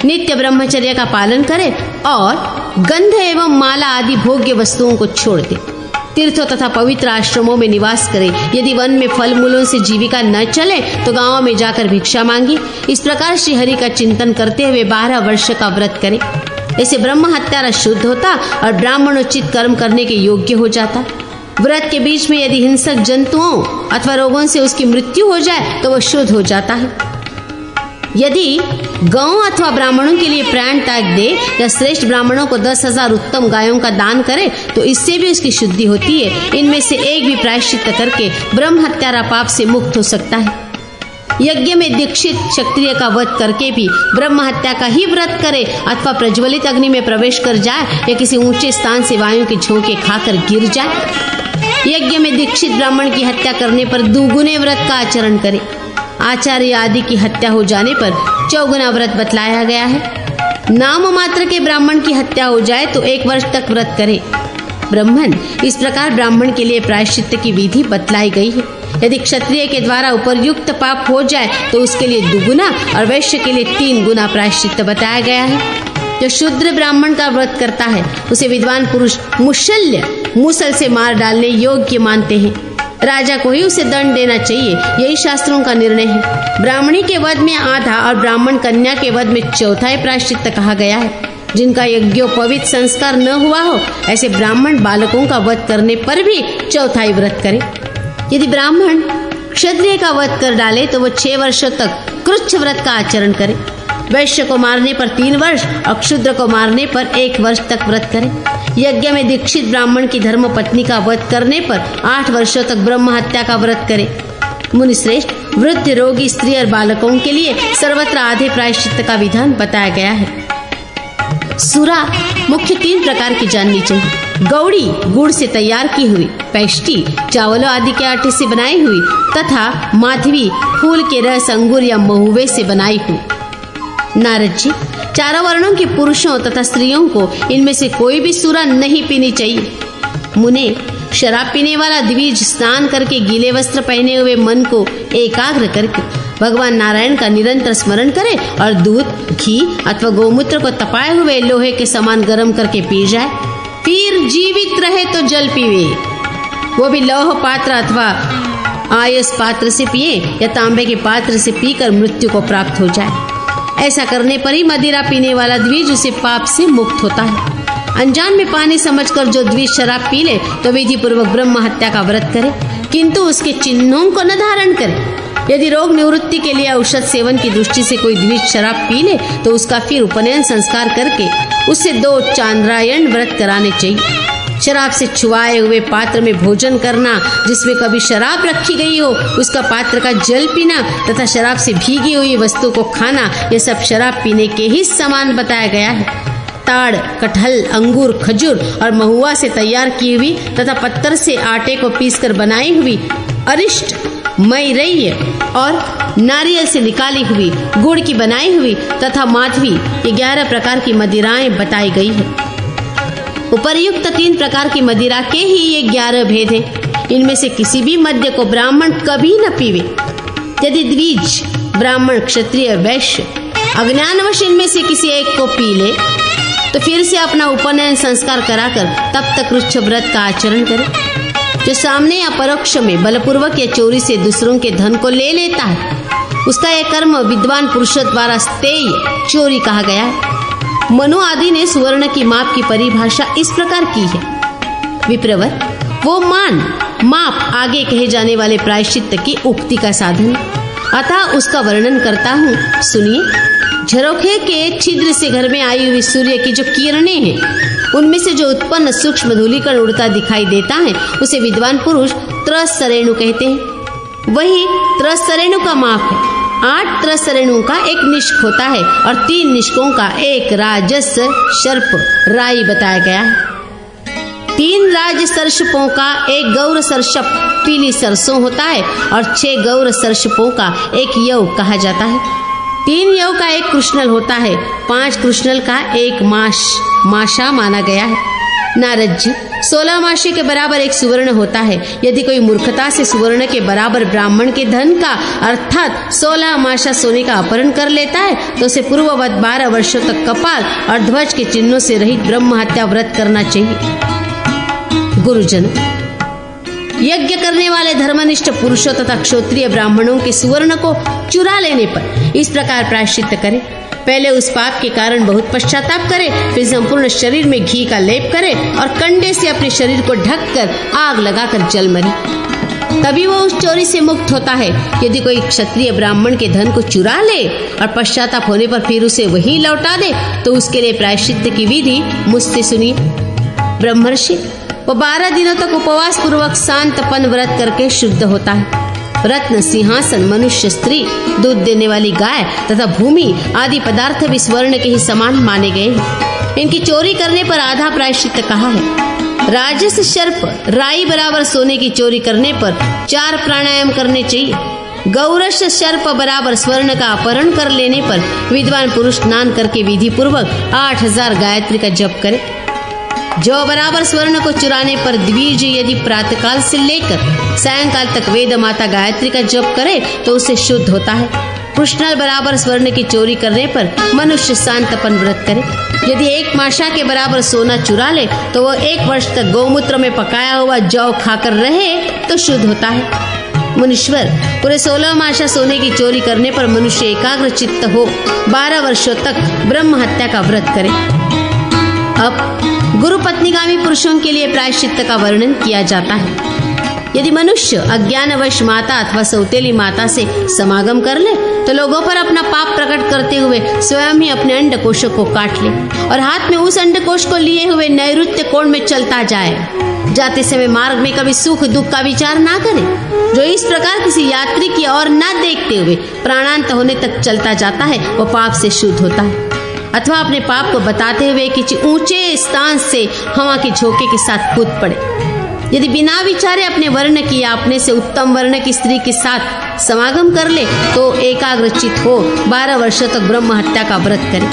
नित्य ब्रह्मचर्य का पालन करे और गंध एवं माला आदि भोग्य वस्तुओं को छोड़ दे। तीर्थों तथा पवित्र आश्रमों में निवास करे। यदि वन में फल मूलों से जीविका न चले तो गांवों में जाकर भिक्षा मांगी। इस प्रकार श्री हरि का चिंतन करते हुए 12 वर्ष का व्रत करे। ऐसे ब्रह्म हत्यारा शुद्ध होता और ब्राह्मणोचित कर्म करने के योग्य हो जाता। व्रत के बीच में यदि हिंसक जंतुओं अथवा रोगों से उसकी मृत्यु हो जाए तो वह शुद्ध हो जाता है। यदि गौ अथवा ब्राह्मणों के लिए प्राण त्याग दे या श्रेष्ठ ब्राह्मणों को 10,000 उत्तम गायों का दान करे तो इससे भी उसकी शुद्धि होती है। इनमें से एक भी प्रायश्चित करके ब्रह्म हत्यारा पाप से मुक्त हो सकता है। यज्ञ में दीक्षित क्षत्रिय का वध करके भी ब्रह्म हत्या का ही व्रत करे अथवा प्रज्वलित अग्नि में प्रवेश कर जाए या किसी ऊंचे स्थान से वायु के झोंके खाकर गिर जाए। यज्ञ में दीक्षित ब्राह्मण की हत्या करने पर दुगुने व्रत का आचरण करे। आचार्य आदि की हत्या हो जाने पर 4 व्रत बतलाया गया है। नाम मात्र के ब्राह्मण की हत्या हो जाए तो 1 वर्ष तक व्रत करे। ब्राह्मण इस प्रकार ब्राह्मण के लिए प्रायश्चित की विधि बतलाई गई है। यदि क्षत्रिय के द्वारा उपरयुक्त पाप हो जाए तो उसके लिए 2 गुना और वैश्य के लिए 3 गुना प्रायश्चित बताया गया है। जो शूद्र ब्राह्मण का व्रत करता है उसे विद्वान पुरुष मूसल से मार डालने योग्य मानते हैं। राजा को ही उसे दंड देना चाहिए, यही शास्त्रों का निर्णय है। ब्राह्मणी के वध में आधा और ब्राह्मण कन्या के वध में 1/4 प्रायश्चित कहा गया है। जिनका यज्ञोपवीत संस्कार न हुआ हो ऐसे ब्राह्मण बालकों का वध करने पर भी 1/4 व्रत करे। यदि ब्राह्मण क्षत्रिय का वध कर डाले तो वो 6 वर्षों तक कृच्छ व्रत का आचरण करे। वैश्य को मारने पर 3 वर्ष और क्षुद्र को मारने पर 1 वर्ष तक व्रत करे। यज्ञ में दीक्षित ब्राह्मण की धर्म पत्नी का वध करने पर 8 वर्षों तक ब्रह्म हत्या का व्रत करे। मुनिश्रेष्ठ, वृद्ध, रोगी, स्त्री और बालकों के लिए सर्वत्र आधे प्रायश्चित का विधान बताया गया है। सुरा मुख्य 3 प्रकार की जाननी चाहिए। गौड़ी गुड़ से तैयार की हुई, पैष्टी चावलों आदि के आटे से बनाई हुई तथा माधवी फूल के रस, अंगूर या महुए से बनाई हुई। नारद जी, 4 वर्णों के पुरुषों तथा स्त्रियों को इनमें से कोई भी सुरा नहीं पीनी चाहिए। मुने, शराब पीने वाला द्विज स्नान करके गीले वस्त्र पहने हुए मन को एकाग्र करके भगवान नारायण का निरंतर स्मरण करे और दूध, घी अथवा गोमूत्र को तपाए हुए लोहे के समान गर्म करके पी जाए। फिर जीवित रहे तो जल पीवे, वो भी लौह पात्र अथवा आयस पात्र से पिए या तांबे के पात्र से पीकर मृत्यु को प्राप्त हो जाए। ऐसा करने पर ही मदिरा पीने वाला द्विज उसे पाप से मुक्त होता है। अनजान में पानी समझकर जो द्विज शराब पी ले तो विधि पूर्वक ब्रह्म हत्या का व्रत करे, किंतु उसके चिन्हों को न धारण करे। यदि रोग निवृत्ति के लिए औषध सेवन की दृष्टि से कोई द्विज शराब पी ले तो उसका फिर उपनयन संस्कार करके उससे 2 चांद्रायण व्रत कराने चाहिए। शराब से छुआए हुए पात्र में भोजन करना, जिसमें कभी शराब रखी गई हो उसका पात्र का जल पीना तथा शराब से भीगी हुई वस्तु को खाना, ये सब शराब पीने के ही समान बताया गया है। ताड़, कटहल, अंगूर, खजूर और महुआ से तैयार की हुई तथा पत्थर से आटे को पीसकर बनाई हुई अरिष्ट, मैरय्य और नारियल से निकाली हुई गुड़ की बनाई हुई तथा माधवी, ये 11 प्रकार की मदिराएं बताई गई है। उपर्युक्त 3 प्रकार की मदिरा के ही ये 11 भेद हैं। इनमें से किसी भी मद्य को ब्राह्मण कभी न पीवे। यदि द्विज, ब्राह्मण, क्षत्रिय, वैश्य अज्ञानवश इनमें से किसी एक को पी ले तो फिर से अपना उपनयन संस्कार कराकर तब तक रुच्छ व्रत का आचरण करे। जो सामने या परोक्ष में बलपूर्वक या चोरी से दूसरों के धन को ले लेता है उसका यह कर्म विद्वान पुरुषों द्वारा स्तेय चोरी कहा गया है। मनु आदि ने सुवर्ण की माप की परिभाषा इस प्रकार की है। विप्रवर, वो माप आगे कहे जाने वाले प्रायश्चित की उक्ति का साधन, अतः उसका वर्णन करता हूँ, सुनिए। झरोखे के छिद्र से घर में आई हुई सूर्य की जो किरणें हैं उनमें से जो उत्पन्न सूक्ष्म धूलिकण उड़ता दिखाई देता है उसे विद्वान पुरुष त्रसरेणु कहते हैं। वही त्रसरेणु का माप है। 8 त्रसरेणु का एक निष्क होता है और 3 निष्कों का एक राजस सर्प राई बताया गया है। 3 राज सर्षपों का एक गौर सर्षप पीली सरसों होता है और 6 गौर सर्षपों का एक यव कहा जाता है। 3 यव का एक कृष्णल होता है, 5 कृष्णल का एक माशा माना गया है। नारद जी, 16 माशे के बराबर एक सुवर्ण होता है। यदि कोई मूर्खता से सुवर्ण के बराबर ब्राह्मण के धन का अर्थात 16 माशा सोने का अपहरण कर लेता है तो उसे पूर्ववत 12 वर्षों तक कपाल और ध्वज के चिन्हों से रहित ब्रह्म हत्या व्रत करना चाहिए। गुरुजन, यज्ञ करने वाले धर्मनिष्ठ पुरुषों तथा क्षत्रिय ब्राह्मणों के सुवर्ण को चुरा लेने पर इस प्रकार प्रायश्चित करे। पहले उस पाप के कारण बहुत पश्चाताप करे, फिर संपूर्ण शरीर में घी का लेप करे और कंडे से अपने शरीर को ढककर आग लगाकर जल मरे, तभी वो उस चोरी से मुक्त होता है। यदि कोई क्षत्रिय ब्राह्मण के धन को चुरा ले और पश्चाताप होने पर फिर उसे वहीं लौटा दे तो उसके लिए प्रायश्चित की विधि मुझसे सुनिए। ब्रह्मर्षि, वो 12 दिनों तक उपवास पूर्वक शांतपन व्रत करके शुद्ध होता है। रत्न, सिंहासन, मनुष्य, स्त्री, दूध देने वाली गाय तथा भूमि आदि पदार्थ भी स्वर्ण के ही समान माने गए हैं। इनकी चोरी करने पर आधा प्रायश्चित कहा है। राजस सर्प, राई बराबर सोने की चोरी करने पर 4 प्राणायाम करने चाहिए। गौरस सर्प बराबर स्वर्ण का अपहरण कर लेने पर विद्वान पुरुष स्नान करके विधि पूर्वक 8000 गायत्री का जप करे। जो बराबर स्वर्ण को चुराने पर द्विज यदि प्रातःकाल से लेकर सायंकाल तक वेद माता गायत्री का जप करे तो उसे शुद्ध होता है। कृष्णल बराबर स्वर्ण की चोरी करने पर मनुष्य शांतपन व्रत करे। यदि 1 मासा के बराबर सोना चुरा ले तो वह 1 वर्ष तक गौमूत्र में पकाया हुआ जौ खाकर रहे तो शुद्ध होता है। मुनीश्वर, पूरे 16 मासा सोने की चोरी करने पर मनुष्य एकाग्र चित्त हो 12 वर्षों तक ब्रह्म हत्या का व्रत करे। अब गुरु पत्नीगामी पुरुषों के लिए प्रायश्चित का वर्णन किया जाता है। यदि मनुष्य अज्ञानवश माता अथवा सौतेली माता से समागम कर ले तो लोगों पर अपना पाप प्रकट करते हुए स्वयं ही अपने अंडकोश को काट ले और हाथ में उस अंडकोश को लिए हुए नैऋत्य कोण में चलता जाए। जाते समय मार्ग में कभी सुख दुख का विचार ना करे। जो इस प्रकार किसी यात्री की ओर न देखते हुए प्राणांत होने तक चलता जाता है वो पाप से शुद्ध होता है। अथवा अपने पाप को बताते हुए किसी ऊंचे स्थान से हवा के झोंके के साथ कूद पड़े। यदि बिना विचारे अपने वर्ण की या अपने से उत्तम वर्ण की स्त्री के साथ समागम कर ले तो एकाग्रचित हो 12 वर्षों तक ब्रह्म हत्या का व्रत करे।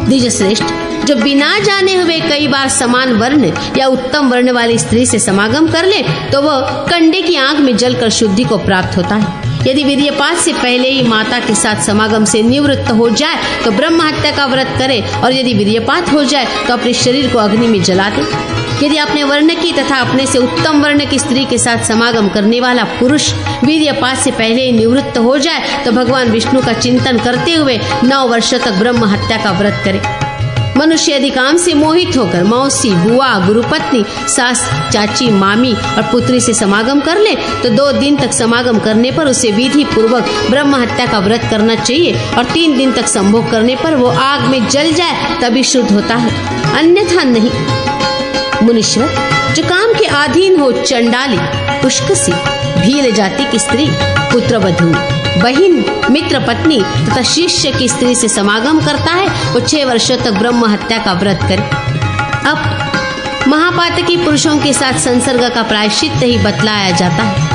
द्विजश्रेष्ठ, जो बिना जाने हुए कई बार समान वर्ण या उत्तम वर्ण वाली स्त्री से समागम कर ले तो वह कंडे की आग में जलकर शुद्धि को प्राप्त होता है। यदि वीर्यपात से पहले ही माता के साथ समागम से निवृत्त हो जाए तो ब्रह्म हत्या का व्रत करे और यदि वीर्यपात हो जाए तो अपने शरीर को अग्नि में जला दे। यदि अपने वर्ण की तथा अपने से उत्तम वर्ण की स्त्री के साथ समागम करने वाला पुरुष वीर्यपात से पहले ही निवृत्त हो जाए तो भगवान विष्णु का चिंतन करते हुए 9 वर्षों तक ब्रह्म हत्या का व्रत करे। मनुष्य यदि काम से मोहित होकर मौसी, बुआ, गुरुपत्नी, सास, चाची, मामी और पुत्री से समागम कर ले तो 2 दिन तक समागम करने पर उसे विधि पूर्वक ब्रह्म हत्या का व्रत करना चाहिए और 3 दिन तक संभोग करने पर वो आग में जल जाए तभी शुद्ध होता है, अन्यथा नहीं। मुनीश्वर, जो काम के अधीन हो चंडाली, पुष्कसी, भील जाति की स्त्री, पुत्रवधू, बहिन, मित्र पत्नी तथा शिष्य की स्त्री से समागम करता है वो 6 वर्षों तक ब्रह्म हत्या का व्रत करे। अब महापातकी पुरुषों के साथ संसर्ग का प्रायश्चित ही बतलाया जाता है।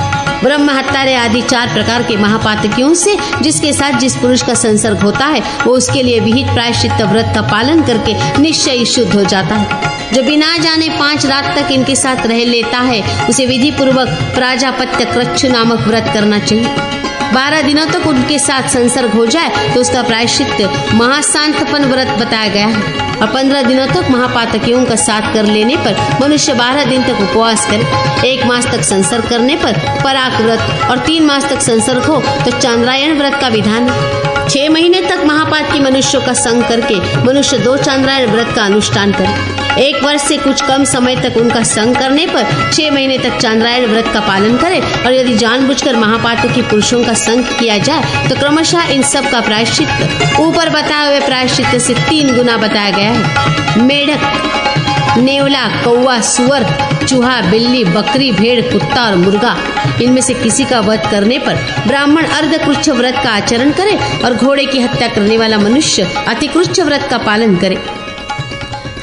ब्रह्म हत्यारे आदि 4 प्रकार के महापातकियों से जिसके साथ जिस पुरुष का संसर्ग होता है वो उसके लिए विहित प्रायश्चित व्रत का पालन करके निश्चय शुद्ध हो जाता है। जो बिना जाने 5 रात तक इनके साथ रह लेता है उसे विधि पूर्वक प्राजापत्य कृच्छ नामक व्रत करना चाहिए। 12 दिनों तक उनके साथ संसर्ग हो जाए तो उसका प्रायश्चित महाशांतपन व्रत बताया गया है और 15 दिनों तक महापातकियों का साथ कर लेने पर मनुष्य 12 दिन तक उपवास करे। 1 मास तक संसर्ग करने पर पराक व्रत और 3 मास तक संसर्ग हो तो चांद्रायण व्रत का विधान है। 6 महीने तक महापातकी मनुष्यों का संग करके मनुष्य 2 चांद्रायण व्रत का अनुष्ठान करे। 1 वर्ष से कुछ कम समय तक उनका संग करने पर 6 महीने तक चांद्रायण व्रत का पालन करे और यदि जानबूझकर महापातकी पुरुषों का संग किया जाए तो क्रमशः इन सब का प्रायश्चित ऊपर बताए हुए प्रायश्चित से 3 गुना बताया गया है। मेढक, नेवला, कौवा, सुअर, चूहा, बिल्ली, बकरी, भेड़, कुत्ता और मुर्गा, इनमें से किसी का वध करने पर ब्राह्मण अर्धकृच्छ व्रत का आचरण करे और घोड़े की हत्या करने वाला मनुष्य अतिकृच्छ व्रत का पालन करे।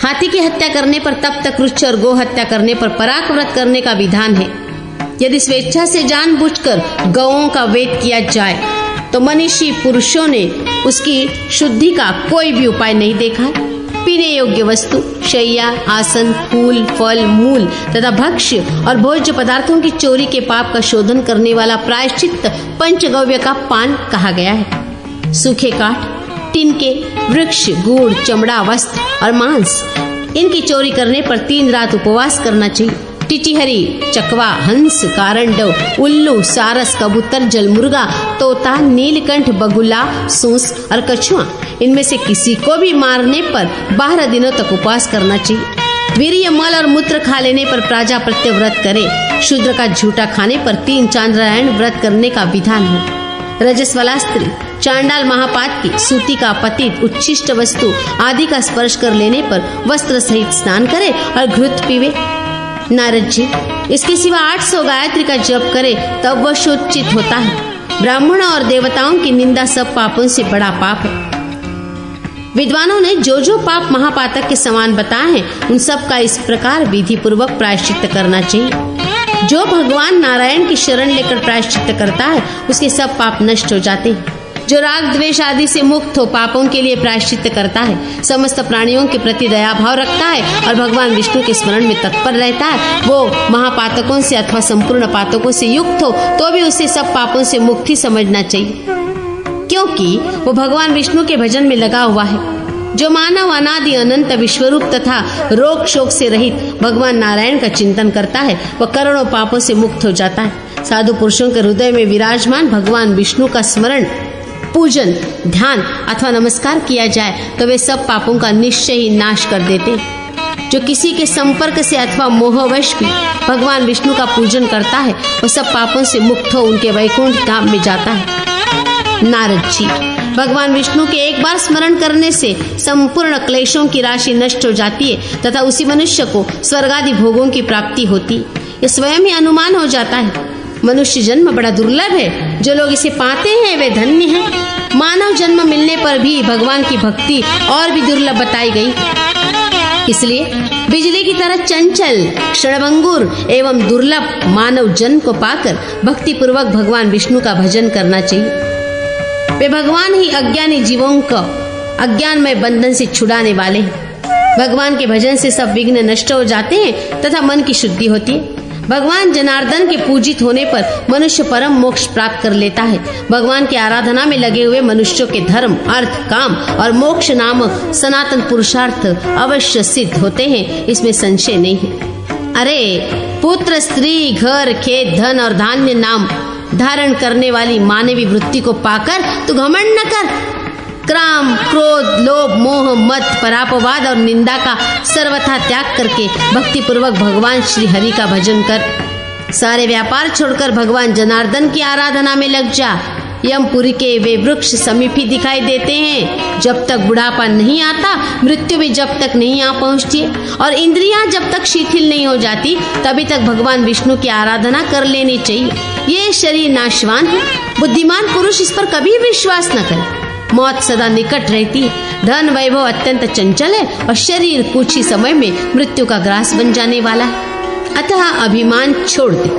हाथी की हत्या करने पर तप तक कृच्छ और गो हत्या करने पर पराक व्रत करने का विधान है। यदि स्वेच्छा से जानबूझकर गौओं का वध किया जाए तो मनीषी पुरुषों ने उसकी शुद्धि का कोई भी उपाय नहीं देखा है। पीने योग्य वस्तु, शैया, आसन, फूल, फल, मूल तथा भक्ष्य और भोज्य पदार्थों की चोरी के पाप का शोधन करने वाला प्रायश्चित पंचगव्य का पान कहा गया है। सूखे काठ, तिनके, वृक्ष, गुड़, चमड़ा, वस्त्र और मांस, इनकी चोरी करने पर 3 रात उपवास करना चाहिए। टिटिहरी, चकवा, हंस, कारंडव, उल्लू, सारस, कबूतर, जलमुर्गा, तोता, नीलकंठ, बगुला, सूंस और कछुआ, इनमें से किसी को भी मारने पर 12 दिनों तक उपवास करना चाहिए। वीर्य, मल और मूत्र खा लेने पर प्राजापत्य व्रत करे। शूद्र का झूठा खाने पर 3 चांद्रायण व्रत करने का विधान है। रजस्वला स्त्री, चांडाल महापातकी, सूती का पतित, उच्छिष्ट वस्तु आदि का स्पर्श कर लेने पर वस्त्र सहित स्नान करे और घृत पीवे। नारद जी, इसके सिवा 800 गायत्री का जप करे तब वह शोचित होता है। ब्राह्मणों और देवताओं की निंदा सब पापों से बड़ा पाप है। विद्वानों ने जो जो पाप महापातक के समान बताए हैं उन सब का इस प्रकार विधि पूर्वक प्रायश्चित करना चाहिए। जो भगवान नारायण की शरण लेकर प्रायश्चित करता है उसके सब पाप नष्ट हो जाते हैं। जो राग द्वेष आदि से मुक्त हो पापों के लिए प्रायश्चित करता है, समस्त प्राणियों के प्रति दया भाव रखता है और भगवान विष्णु के स्मरण में तत्पर रहता है, वो महापातकों से अथवा संपूर्ण पातकों से युक्त हो तो भी उसे सब पापों से मुक्ति समझना चाहिए, क्योंकि वो भगवान विष्णु के भजन में लगा हुआ है। जो मानव अनादि अनंत विश्वरूप तथा रोग शोक से रहित भगवान नारायण का चिंतन करता है वह करोड़ों पापों से मुक्त हो जाता है। साधु पुरुषों के हृदय में विराजमान भगवान विष्णु का स्मरण, पूजन, ध्यान अथवा नमस्कार किया जाए तो वे सब पापों का निश्चय ही नाश कर देते। जो किसी के संपर्क से अथवा मोहवश भी भगवान विष्णु का पूजन करता है वह सब पापों से मुक्त हो उनके वैकुंठ धाम में जाता है। नारद जी, भगवान विष्णु के एक बार स्मरण करने से संपूर्ण क्लेशों की राशि नष्ट हो जाती है तथा उसी मनुष्य को स्वर्ग आदि भोगों की प्राप्ति होती। ये स्वयं ही अनुमान हो जाता है। मनुष्य जन्म बड़ा दुर्लभ है, जो लोग इसे पाते हैं वे धन्य हैं। मानव जन्म मिलने पर भी भगवान की भक्ति और भी दुर्लभ बताई गई। इसलिए बिजली की तरह चंचल, क्षणभंगुर एवं दुर्लभ मानव जन्म को पाकर भक्ति पूर्वक भगवान विष्णु का भजन करना चाहिए। वे भगवान ही अज्ञानी जीवों को अज्ञानमय बंधन से छुड़ाने वाले हैं। भगवान के भजन से सब विघ्न नष्ट हो जाते हैं तथा मन की शुद्धि होती है। भगवान जनार्दन के पूजित होने पर मनुष्य परम मोक्ष प्राप्त कर लेता है। भगवान की आराधना में लगे हुए मनुष्यों के धर्म, अर्थ, काम और मोक्ष नामक सनातन पुरुषार्थ अवश्य सिद्ध होते हैं, इसमें संशय नहीं है। अरे पुत्र, स्त्री, घर, खेत, धन और धान्य नाम धारण करने वाली मानवी वृत्ति को पाकर तू घमंड न कर। क्राम, क्रोध, लोभ, मोह, मत, परापवाद और निंदा का सर्वथा त्याग करके भक्ति पूर्वक भगवान श्री हरि का भजन कर। सारे व्यापार छोड़कर भगवान जनार्दन की आराधना में लग जा। यमपुरी के वे वृक्ष समीप ही दिखाई देते हैं। जब तक बुढ़ापा नहीं आता, मृत्यु भी जब तक नहीं आ पहुंचती है और इंद्रियां जब तक शिथिल नहीं हो जाती तभी तक भगवान विष्णु की आराधना कर लेनी चाहिए। ये शरीर नाशवान है, बुद्धिमान पुरुष इस पर कभी विश्वास न करे। मौत सदा निकट रहती है, धन वैभव अत्यंत चंचल है और शरीर कुछ ही समय में मृत्यु का ग्रास बन जाने वाला है। अतः अभिमान छोड़ दे।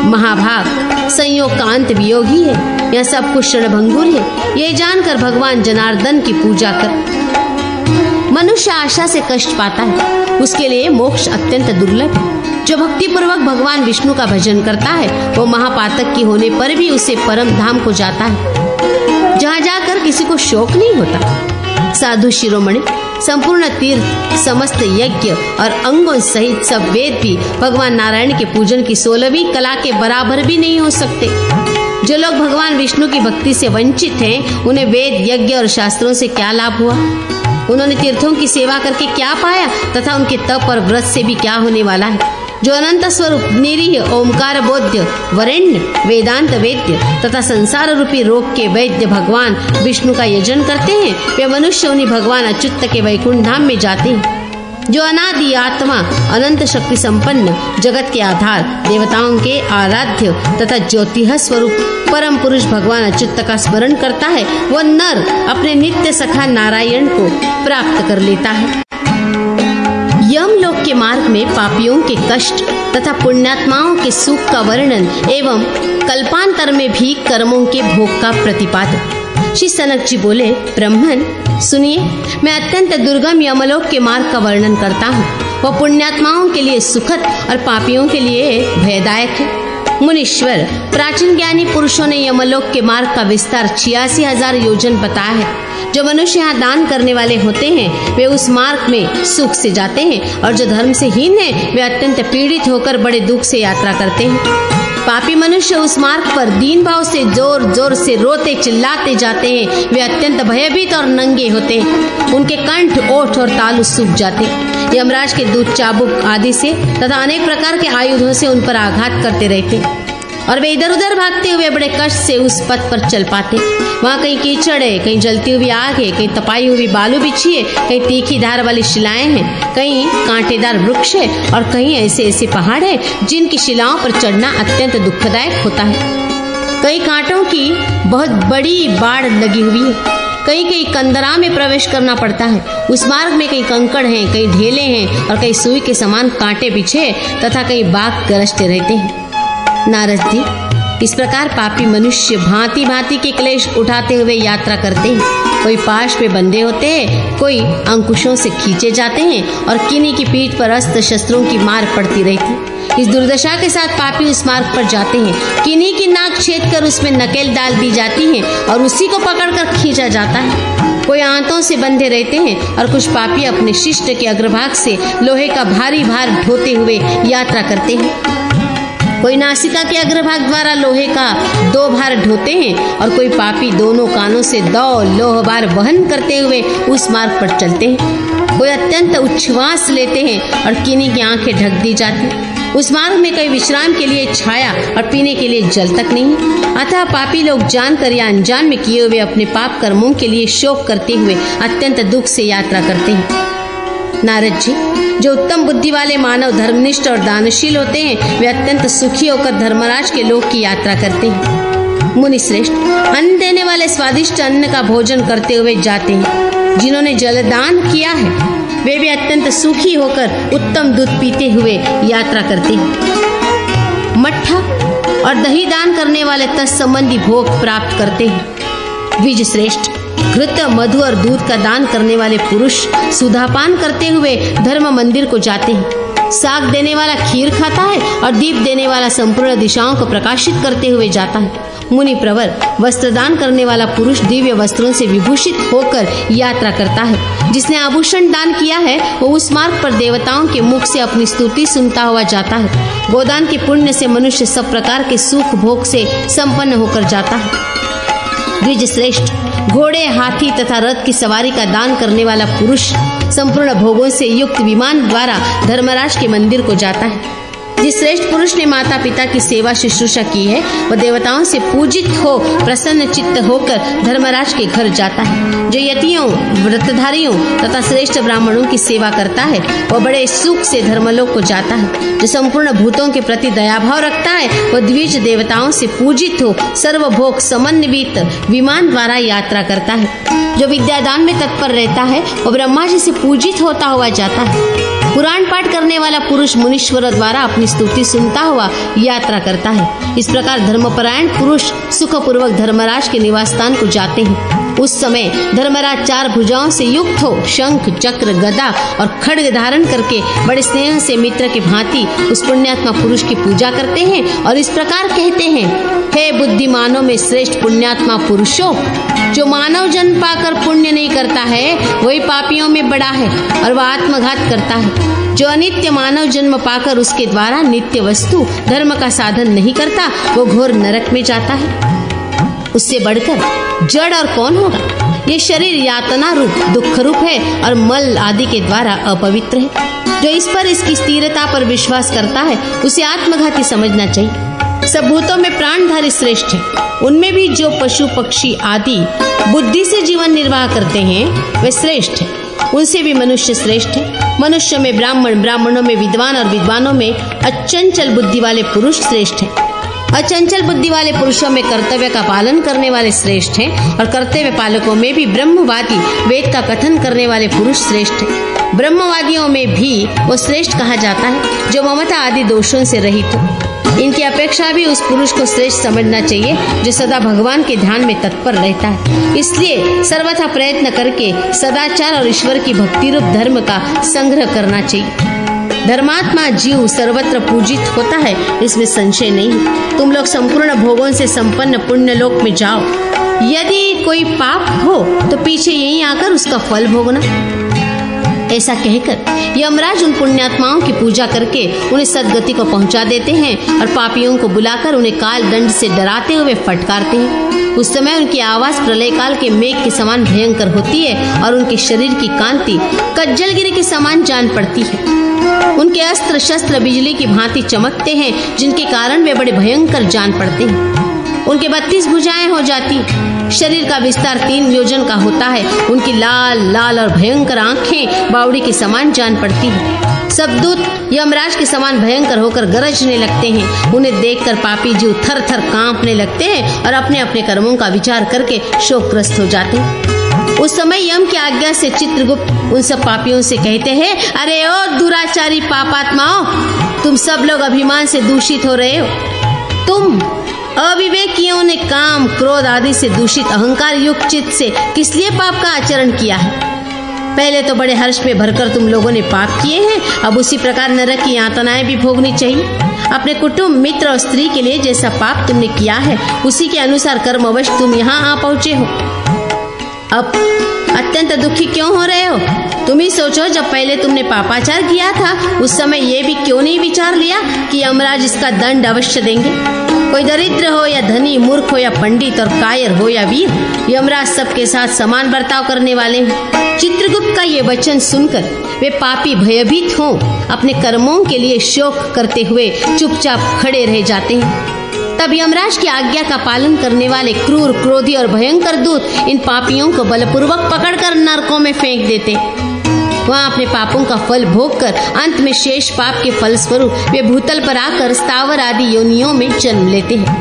महाभाग संयोग का अंत वियोगी है, यह सब कुछ क्षणभंगुर है, ये जानकर भगवान जनार्दन की पूजा कर। मनुष्य आशा से कष्ट पाता है, उसके लिए मोक्ष अत्यंत दुर्लभ है। जो भक्ति पूर्वक भगवान विष्णु का भजन करता है वो महापातक की होने पर भी उसे परम धाम को जाता है, जहाँ जाकर किसी को शोक नहीं होता। साधु शिरोमणि, संपूर्ण तीर्थ, समस्त यज्ञ और अंगों सहित सब वेद भी भगवान नारायण के पूजन की 16वीं कला के बराबर भी नहीं हो सकते। जो लोग भगवान विष्णु की भक्ति से वंचित हैं, उन्हें वेद, यज्ञ और शास्त्रों से क्या लाभ हुआ? उन्होंने तीर्थों की सेवा करके क्या पाया तथा उनके तप और व्रत से भी क्या होने वाला है? जो अनंत स्वरूप, निरीह, ओमकार बोध्य, वरेण्य, वेदांत वेद्य तथा संसार रूपी रोग के वैद्य भगवान विष्णु का यजन करते हैं, वे मनुष्य उन्हीं भगवान अच्युत के वैकुंठ धाम में जाते हैं। जो अनादि आत्मा, अनंत शक्ति संपन्न, जगत के आधार, देवताओं के आराध्य तथा ज्योतिः स्वरूप परम पुरुष भगवान अच्युत का स्मरण करता है, वह नर अपने नित्य सखा नारायण को प्राप्त कर लेता है। यमलोक के मार्ग में पापियों के कष्ट तथा पुण्यात्माओं के सुख का वर्णन एवं कल्पांतर में भी कर्मों के भोग का प्रतिपादन। श्री सनक जी बोले, ब्राह्मण सुनिए, मैं अत्यंत दुर्गम यमलोक के मार्ग का वर्णन करता हूँ। वह पुण्यात्माओं के लिए सुखद और पापियों के लिए भयदायक है। मुनीश्वर, प्राचीन ज्ञानी पुरुषों ने यमलोक के मार्ग का विस्तार 86,000 योजन बताया है। जो मनुष्य यहाँ दान करने वाले होते हैं वे उस मार्ग में सुख से जाते हैं, और जो धर्म से हीन है वे अत्यंत पीड़ित होकर बड़े दुख से यात्रा करते हैं। पापी मनुष्य उस मार्ग पर दीन भाव से जोर जोर से रोते चिल्लाते जाते हैं। वे अत्यंत भयभीत और नंगे होते हैं। उनके कंठ, ओठ और तालु सूख जाते हैं। यमराज के दूत चाबुक आदि से तथा अनेक प्रकार के आयुधों से उन पर आघात करते रहते हैं, और वे इधर उधर भागते हुए बड़े कष्ट से उस पथ पर चल पाते। वहाँ कहीं कीचड़ है, कहीं जलती हुई आग है, कहीं तपाई हुई बालू बिछी है, कहीं तीखी धार वाली शिलाएं हैं, कहीं कांटेदार वृक्ष है, और कहीं ऐसे ऐसे पहाड़ है जिनकी शिलाओं पर चढ़ना अत्यंत दुखदायक होता है। कई कांटों की बहुत बड़ी बाढ़ लगी हुई है, कहीं कहीं कंदरा में प्रवेश करना पड़ता है। उस मार्ग में कहीं कंकड़ हैं, कहीं ढेले हैं, और कहीं सुई के समान कांटे बिछे तथा कहीं बाघ गरजते रहते हैं। नारद जी, इस प्रकार पापी मनुष्य भांति भांति के क्लेश उठाते हुए यात्रा करते हैं। कोई पाश में बंधे होते हैं, कोई अंकुशों से खींचे जाते हैं, और किन्हीं की पीठ पर अस्त्र शस्त्रों की मार पड़ती रहती। इस दुर्दशा के साथ पापी उस मार्ग पर जाते हैं। किन्हीं की नाक छेद कर उसमें नकेल डाल दी जाती है और उसी को पकड़कर खींचा जाता है। कोई आंतों से बंधे रहते हैं, और कुछ पापी अपने शिष्ट के अग्रभाग से लोहे का भारी भार ढोते हुए यात्रा करते हैं। कोई नासिका के अग्रभाग द्वारा लोहे का 2 भार ढोते हैं, और कोई पापी दोनों कानों से 2 लोह भार वहन करते हुए उस मार्ग पर चलते हैं। कोई अत्यंत उच्छ्वास लेते हैं, और किन्हीं की आंखें ढक दी जाती। उस मार्ग में कई विश्राम के लिए छाया और पीने के लिए जल तक नहीं। अतः पापी लोग जानकर या अनजान में किए हुए अपने पाप कर्मों के लिए शोक करते हुए अत्यंत दुख से यात्रा करते हैं। नारद जी, जो उत्तम बुद्धि वाले मानव धर्मनिष्ठ और दानशील होते हैं वे अत्यंत सुखी होकर धर्मराज के लोक की यात्रा करते हैं। मुनि श्रेष्ठ, अन्न देने वाले स्वादिष्ट अन्न का भोजन करते हुए जाते हैं। जिन्होंने जलदान किया है वे भी अत्यंत सुखी होकर उत्तम दूध पीते हुए यात्रा करते हैं। मट्ठा और दही दान करने वाले तत्संबंधी भोग प्राप्त करते हैं। द्विज श्रेष्ठ, घृत, मधु और दूध का दान करने वाले पुरुष सुधापान करते हुए धर्म मंदिर को जाते हैं। साग देने वाला खीर खाता है, और दीप देने वाला संपूर्ण दिशाओं को प्रकाशित करते हुए जाता है। मुनि प्रवर, वस्त्र दान करने वाला पुरुष दिव्य वस्त्रों से विभूषित होकर यात्रा करता है। जिसने आभूषण दान किया है वो उस मार्ग पर देवताओं के मुख से अपनी स्तुति सुनता हुआ जाता है। गोदान के पुण्य से मनुष्य सब प्रकार के सुख भोग से संपन्न होकर जाता है। द्विज श्रेष्ठ, घोड़े, हाथी तथा रथ की सवारी का दान करने वाला पुरुष संपूर्ण भोगों से युक्त विमान द्वारा धर्मराज के मंदिर को जाता है। जिस श्रेष्ठ पुरुष ने माता पिता की सेवा शुश्रूषा की है वह देवताओं से पूजित हो प्रसन्न चित्त होकर धर्मराज के घर जाता है। जो यतियों, व्रतधारियों तथा श्रेष्ठ ब्राह्मणों की सेवा करता है वह बड़े सुख से धर्मलोक को जाता है। जो संपूर्ण भूतों के प्रति दयाभाव रखता है वह द्विज देवताओं से पूजित हो सर्वभोग समन्वित विमान द्वारा यात्रा करता है। जो विद्यादान में तत्पर रहता है वह ब्रह्मा जी से पूजित होता हुआ जाता है। पुराण पाठ करने वाला पुरुष मुनीश्वर द्वारा अपनी स्तुति सुनता हुआ यात्रा करता है। इस प्रकार धर्मपरायण पुरुष सुखपूर्वक धर्मराज के निवास स्थान को जाते हैं। उस समय धर्मराज 4 भुजाओं से युक्त हो शंख, चक्र, गदा और खड्ग धारण करके बड़े स्नेह से मित्र के भांति उस पुण्यात्मा पुरुष की पूजा करते हैं और इस प्रकार कहते हैं, हे बुद्धिमानों में श्रेष्ठ पुण्यात्मा पुरुषों, जो मानव जन्म पाकर पुण्य नहीं करता है वही पापियों में बड़ा है और वह आत्मघात करता है। जो अनित्य मानव जन्म पाकर उसके द्वारा नित्य वस्तु धर्म का साधन नहीं करता वो घोर नरक में जाता है। उससे बढ़कर जड़ और कौन होगा? ये शरीर यातना रूप, दुख रूप है और मल आदि के द्वारा अपवित्र है। जो इस पर इसकी स्थिरता पर विश्वास करता है उसे आत्मघाती समझना चाहिए। सब भूतों में प्राणधारी श्रेष्ठ है, उनमें भी जो पशु पक्षी आदि बुद्धि से जीवन निर्वाह करते हैं वे श्रेष्ठ है, उनसे भी मनुष्य श्रेष्ठ है। मनुष्य में ब्राह्मण, ब्राह्मणों में विद्वान और विद्वानों में अचंचल बुद्धि वाले पुरुष श्रेष्ठ है। अचंचल बुद्धि वाले पुरुषों में कर्तव्य का पालन करने वाले श्रेष्ठ हैं और कर्तव्य पालकों में भी ब्रह्मवादी वेद का कथन करने वाले पुरुष श्रेष्ठ हैं। ब्रह्मवादियों में भी वो श्रेष्ठ कहा जाता है जो ममता आदि दोषों से रहित हो। इनकी अपेक्षा भी उस पुरुष को श्रेष्ठ समझना चाहिए जो सदा भगवान के ध्यान में तत्पर रहता है। इसलिए सर्वथा प्रयत्न करके सदाचार और ईश्वर की भक्ति रूप धर्म का संग्रह करना चाहिए। धर्मात्मा जीव सर्वत्र पूजित होता है, इसमें संशय नहीं। तुम लोग संपूर्ण भोगों से संपन्न पुण्य लोक में जाओ। यदि कोई पाप हो तो पीछे यहीं आकर उसका फल भोगना। ऐसा कहकर यमराज उन पुण्यात्माओं की पूजा करके उन्हें सद्गति को पहुंचा देते हैं और पापियों को बुलाकर उन्हें काल दंड से डराते हुए फटकारते हैं। उस समय उनकी आवाज प्रलय काल के मेघ के समान भयंकर होती है और उनके शरीर की कांति कज्जलगिरी के समान जान पड़ती है। उनके अस्त्र शस्त्र बिजली की भांति चमकते हैं, जिनके कारण वे बड़े भयंकर जान पड़ते हैं। उनके 32 भुजाएं हो जाती, शरीर का विस्तार 3 योजन का होता है। उनकी लाल लाल और भयंकर आंखें बावड़ी के समान जान पड़ती है। सब दूत यमराज के समान भयंकर होकर गरजने लगते हैं। उन्हें देखकर पापी जीव थर थर कांपने लगते हैं और अपने अपने कर्मों का विचार करके शोकग्रस्त हो जाते हैं। उस समय यम की आज्ञा से चित्रगुप्त उन सब पापियों से कहते हैं, अरे ओ दुराचारी पापात्माओं, तुम सब लोग अभिमान से दूषित हो रहे हो। तुम अविवेकियों ने काम क्रोध आदि से दूषित अहंकार युक्त चित्त से किस लिए पाप का आचरण किया है? पहले तो बड़े हर्ष में भरकर तुम लोगों ने पाप किए हैं, अब उसी प्रकार नरक की यातनाएं भी भोगनी चाहिए। अपने कुटुंब मित्र और स्त्री के लिए जैसा पाप तुमने किया है, उसी के अनुसार कर्मवश तुम यहाँ आ पहुंचे हो। अब अत्यंत दुखी क्यों हो रहे हो? तुम ही सोचो, जब पहले तुमने पापाचार किया था उस समय ये भी क्यों नहीं विचार लिया कि यमराज इसका दंड अवश्य देंगे। कोई दरिद्र हो या धनी, मूर्ख हो या पंडित और कायर हो या वीर, यमराज सबके साथ समान बर्ताव करने वाले हैं। चित्रगुप्त का ये वचन सुनकर वे पापी भयभीत हों, अपने कर्मों के लिए शोक करते हुए चुपचाप खड़े रह जाते हैं। तब यमराज की आज्ञा का पालन करने वाले क्रूर, क्रोधी और भयंकर दूत इन पापियों को बलपूर्वक पकड़कर नरकों में फेंक देते। वहाँ अपने पापों का फल भोगकर अंत में शेष पाप के फल स्वरूप वे भूतल पर आकर स्थावर आदि योनियों में जन्म लेते हैं।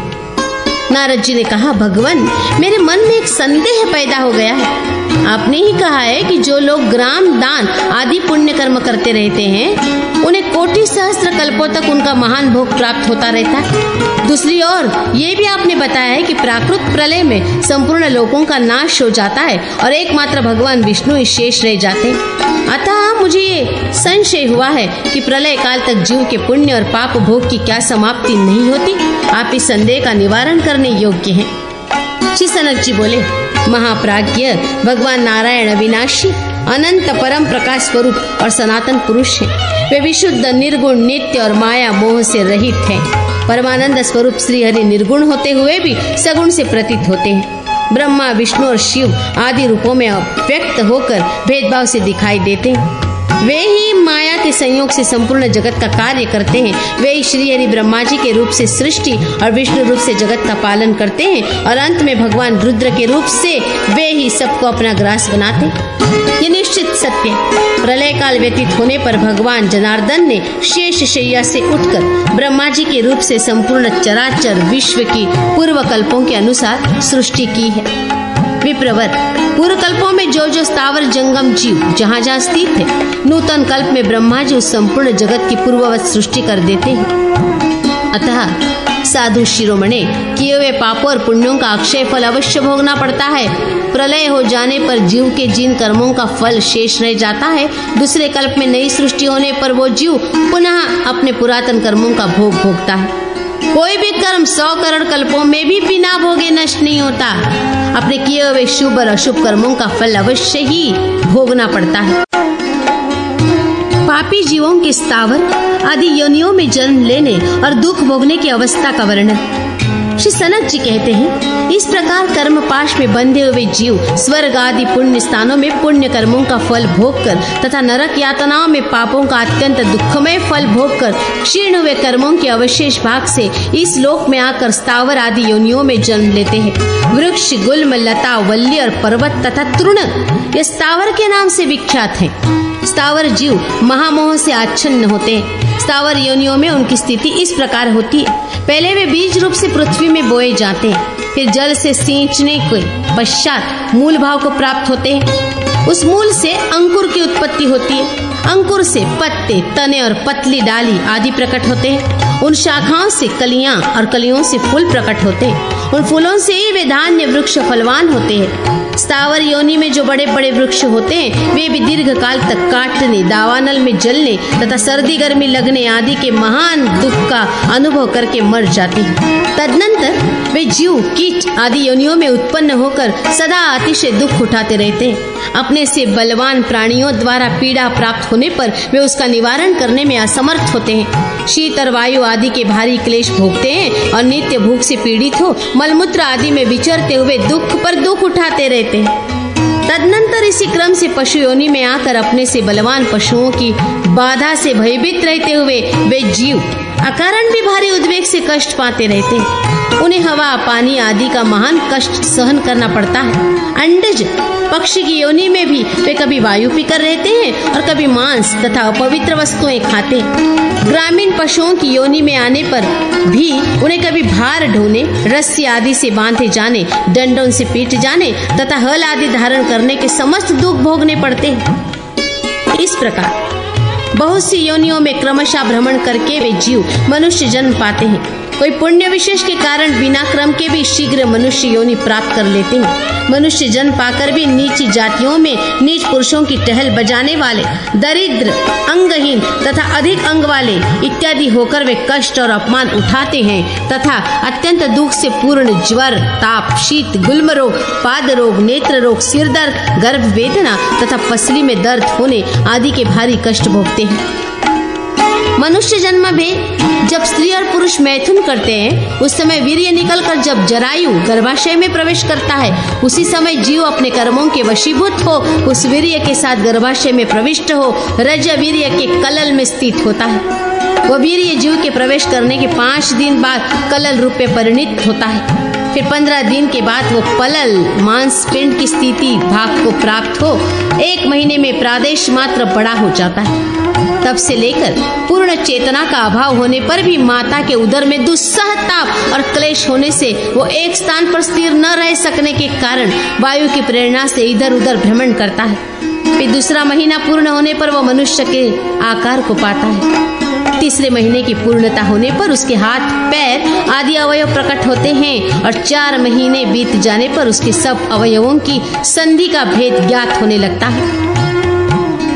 नारद जी ने कहा, भगवान, मेरे मन में एक संदेह पैदा हो गया है। आपने ही कहा है कि जो लोग ग्राम दान आदि पुण्य कर्म करते रहते हैं उन्हें कोटि सहस्त्र कल्पों तक उनका महान भोग प्राप्त होता रहता है। दूसरी ओर ये भी आपने बताया है कि प्राकृत प्रलय में संपूर्ण लोकों का नाश हो जाता है और एकमात्र भगवान विष्णु ही शेष रह जाते हैं। अतः मुझे ये संशय हुआ है कि प्रलय काल तक जीव के पुण्य और पाप भोग की क्या समाप्ति नहीं होती। आप इस संदेह का निवारण करने योग्य हैं। श्री सनक जी बोले, महाप्राज्ञ भगवान नारायण अविनाशी अनंत परम प्रकाश स्वरूप और सनातन पुरुष हैं। वे विशुद्ध, निर्गुण, नित्य और माया मोह से रहित हैं। परमानंद स्वरूप श्री हरि निर्गुण होते हुए भी सगुण से प्रतीत होते हैं। ब्रह्मा, विष्णु और शिव आदि रूपों में व्यक्त होकर भेदभाव से दिखाई देते हैं। वे ही माया के संयोग से संपूर्ण जगत का कार्य करते हैं। वे ही श्री हरि ब्रह्मा जी के रूप से सृष्टि और विष्णु रूप से जगत का पालन करते हैं और अंत में भगवान रुद्र के रूप से वे ही सबको अपना ग्रास बनाते हैं। ये निश्चित सत्य। प्रलय काल व्यतीत होने पर भगवान जनार्दन ने शेष शैया से उठकर ब्रह्मा जी के रूप से संपूर्ण चराचर विश्व की पूर्व कल्पों के अनुसार सृष्टि की है। विप्रवर, पूर्व कल्पों में जो जो स्थावर जंगम जीव जहाँ जहाँ स्थित है, नूतन कल्प में ब्रह्मा जी उस संपूर्ण जगत की पूर्ववत सृष्टि कर देते हैं। अतः साधु शिरोमणे, किए हुए पापों और पुण्यों का अक्षय फल अवश्य भोगना पड़ता है। प्रलय हो जाने पर जीव के जिन कर्मों का फल शेष रह जाता है, दूसरे कल्प में नई सृष्टि होने पर वो जीव पुनः अपने पुरातन कर्मों का भोग भोगता है। कोई भी कर्म 100 करोड़ कल्पों में भी बिना भोगे नष्ट नहीं होता। अपने किए हुए शुभ और अशुभ कर्मों का फल अवश्य ही भोगना पड़ता है। पापी जीवों के स्थावर आदि योनियों में जन्म लेने और दुख भोगने की अवस्था का वर्णन श्री सनक जी कहते हैं। इस प्रकार कर्म पाश में बंधे हुए जीव स्वर्ग आदि पुण्य स्थानों में पुण्य कर्मों का फल भोगकर तथा नरक यातनाओं में पापों का अत्यंत दुखमय फल भोगकर क्षीण हुए कर्मों के अवशेष भाग से इस लोक में आकर स्थावर आदि योनियों में जन्म लेते हैं। वृक्ष, गुल्म, लता, वल्ली और पर्वत तथा तृण ये स्थावर के नाम से विख्यात हैं। स्थावर जीव महामोह से आच्छन्न होते हैं। स्थावर योनियों में उनकी स्थिति इस प्रकार होती है। पहले वे बीज रूप से पृथ्वी में बोए जाते हैं, फिर जल से सींचने के पश्चात मूल भाव को प्राप्त होते हैं। उस मूल से अंकुर की उत्पत्ति होती है। अंकुर से पत्ते, तने और पतली डाली आदि प्रकट होते हैं। उन शाखाओं से कलियां और कलियों से फूल प्रकट होते हैं। उन फूलों से ही वे धान्य वृक्ष फलवान होते हैं। स्थावर योनि में जो बड़े बड़े वृक्ष होते हैं वे भी दीर्घ काल तक काटने, दावानल में जलने तथा सर्दी गर्मी लगने आदि के महान दुख का अनुभव करके मर जाते हैं। तदनंतर वे जीव कीट आदि योनियों में उत्पन्न होकर सदा अतिशय दुख उठाते रहते हैं। अपने से बलवान प्राणियों द्वारा पीड़ा प्राप्त होने पर वे उसका निवारण करने में असमर्थ होते हैं। शीत और वायु आदि के भारी क्लेश भोगते हैं और नित्य भूख से पीड़ित हो मलमूत्र आदि में विचरते हुए दुख पर दुख उठाते रहते हैं। तदनंतर इसी क्रम से पशु योनि में आकर अपने से बलवान पशुओं की बाधा से भयभीत रहते हुए वे जीव अकारण भी भारी उद्वेग से कष्ट पाते रहते हैं। उन्हें हवा, पानी आदि का महान कष्ट सहन करना पड़ता है। अंडज पक्षी की योनि में भी वे कभी वायु पीकर रहते हैं और कभी मांस तथा अपवित्र वस्तुएं खाते हैं। ग्रामीण पशुओं की योनि में आने पर भी उन्हें कभी भार ढोने, रस्सी आदि से बांधे जाने, डंडों से पीट जाने तथा हल आदि धारण करने के समस्त दुख भोगने पड़ते हैं। इस प्रकार बहुत सी योनियों में क्रमशः भ्रमण करके वे जीव मनुष्य जन्म पाते हैं। कोई पुण्य विशेष के कारण बिना क्रम के भी शीघ्र मनुष्य योनि प्राप्त कर लेते हैं। मनुष्य जन्म पाकर भी नीची जातियों में नीच पुरुषों की टहल बजाने वाले, दरिद्र, अंगहीन तथा अधिक अंग वाले इत्यादि होकर वे कष्ट और अपमान उठाते हैं तथा अत्यंत दुख से पूर्ण ज्वर, ताप, शीत, गुल्म रोग, पाद रोग, नेत्र रोग, सिर दर्द, गर्भ वेदना तथा पसली में दर्द होने आदि के भारी कष्ट भोगते हैं। मनुष्य जन्म में जब स्त्री और पुरुष मैथुन करते हैं उस समय वीर्य निकलकर जब जरायु गर्भाशय में प्रवेश करता है उसी समय जीव अपने कर्मों के वशीभूत हो उस वीर्य के साथ गर्भाशय में प्रविष्ट हो रज वीर्य के कलल में स्थित होता है। वह वीर्य जीव के प्रवेश करने के 5 दिन बाद कलल रूप में परिणित होता है। फिर 15 दिन के बाद वो पलल मांस पिंड की स्थिति भाग को प्राप्त हो 1 महीने में प्रादेश मात्र बड़ा हो जाता है। तब से लेकर पूर्ण चेतना का अभाव होने पर भी माता के उदर में दुस्सह ताप और क्लेश होने से वो एक स्थान पर स्थिर न रह सकने के कारण वायु की प्रेरणा से इधर उधर भ्रमण करता है। फिर दूसरा महीना पूर्ण होने पर वो मनुष्य के आकार को पाता है। तीसरे महीने की पूर्णता होने पर उसके हाथ, पैर आदि अवयव प्रकट होते हैं और 4 महीने बीत जाने पर उसके सब अवयवों की संधि का भेद ज्ञात होने लगता है।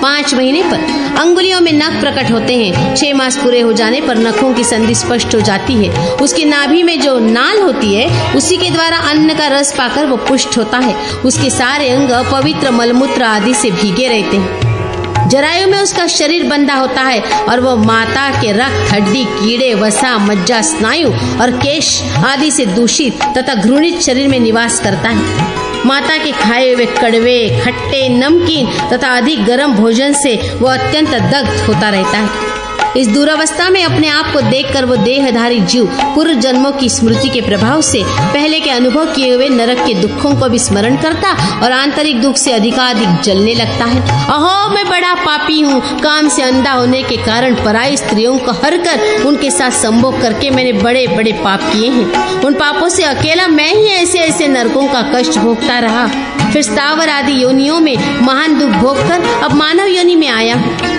5 महीने पर अंगुलियों में नख प्रकट होते हैं। 6 मास पूरे हो जाने पर नखों की संधि स्पष्ट हो जाती है। उसकी नाभि में जो नाल होती है उसी के द्वारा अन्न का रस पाकर वो पुष्ट होता है। उसके सारे अंग पवित्र मलमूत्र आदि से भीगे रहते हैं। जरायु में उसका शरीर बंधा होता है और वह माता के रक्त, हड्डी, कीड़े, वसा, मज्जा, स्नायु और केश आदि से दूषित तथा घृणित शरीर में निवास करता है। माता के खाए हुए कड़वे, खट्टे, नमकीन तथा अधिक गर्म भोजन से वह अत्यंत दग्ध होता रहता है। इस दुरावस्था में अपने आप को देखकर वो देहधारी जीव पूर्व जन्मों की स्मृति के प्रभाव से पहले के अनुभव किए हुए नरक के दुखों को भी स्मरण करता और आंतरिक दुख से अधिकाधिक जलने लगता है। अहो, मैं बड़ा पापी हूँ। काम से अंधा होने के कारण पराई स्त्रियों को हर कर उनके साथ संभोग करके मैंने बड़े बड़े पाप किए हैं। उन पापों से अकेला मैं ही ऐसे ऐसे नरकों का कष्ट भोगता रहा। फिर स्थावर आदि योनियों में महान दुख भोगकर अब मानव योनि में आया हूँ।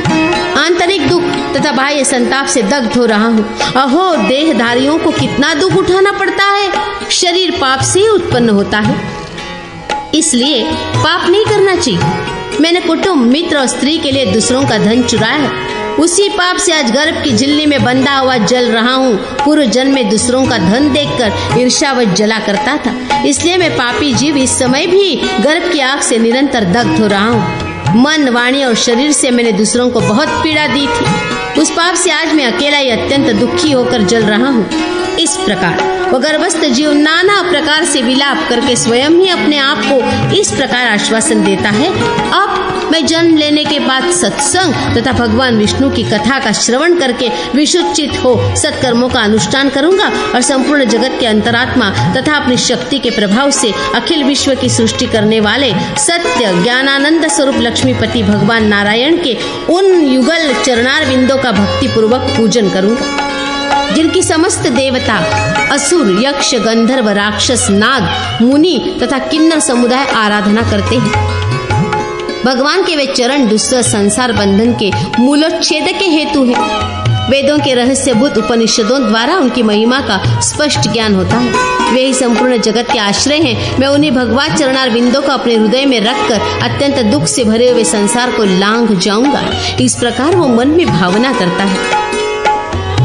आंतरिक दुख तथा बाह्य संताप से दग्ध हो रहा हूँ। अहो, देहधारियों को कितना दुख उठाना पड़ता है। शरीर पाप से ही उत्पन्न होता है, इसलिए पाप नहीं करना चाहिए। मैंने कुटुंब, मित्र और स्त्री के लिए दूसरों का धन चुराया है। उसी पाप से आज गर्भ की झिल्ली में बंधा हुआ जल रहा हूँ। पूर्व जन्म में दूसरों का धन देखकर ईर्ष्यावश जला करता था, इसलिए मैं पापी जीव इस समय भी गर्भ की आग से निरंतर दग्ध हो रहा हूँ। मन, वाणी और शरीर से मैंने दूसरों को बहुत पीड़ा दी थी। उस पाप से आज मैं अकेला ही अत्यंत दुखी होकर जल रहा हूँ। इस प्रकार वह गर्भस्थ जीव नाना प्रकार से विलाप करके स्वयं ही अपने आप को इस प्रकार आश्वासन देता है, अब मैं जन्म लेने के बाद सत्संग तथा भगवान विष्णु की कथा का श्रवण करके विशुचित हो सत्कर्मों का अनुष्ठान करूंगा और संपूर्ण जगत के अंतरात्मा तथा अपनी शक्ति के प्रभाव से अखिल विश्व की सृष्टि करने वाले सत्य ज्ञानानंद स्वरूप लक्ष्मीपति भगवान नारायण के उन युगल चरणार बिंदों का भक्ति पूर्वक पूजन करूंगा जिनकी समस्त देवता, असुर, यक्ष, गंधर्व, राक्षस, नाग, मुनि तथा किन्नर समुदाय आराधना करते हैं। भगवान के वे चरण दुस्सह संसार बंधन के मूलोच्छेद के हेतु है। वेदों के रहस्यभूत उपनिषदों द्वारा उनकी महिमा का स्पष्ट ज्ञान होता है। वे ही संपूर्ण जगत के आश्रय हैं। मैं उन्हीं भगवत चरणार बिंदों को अपने हृदय में रखकर अत्यंत दुख से भरे हुए संसार को लांघ जाऊंगा। इस प्रकार वो मन में भावना करता है।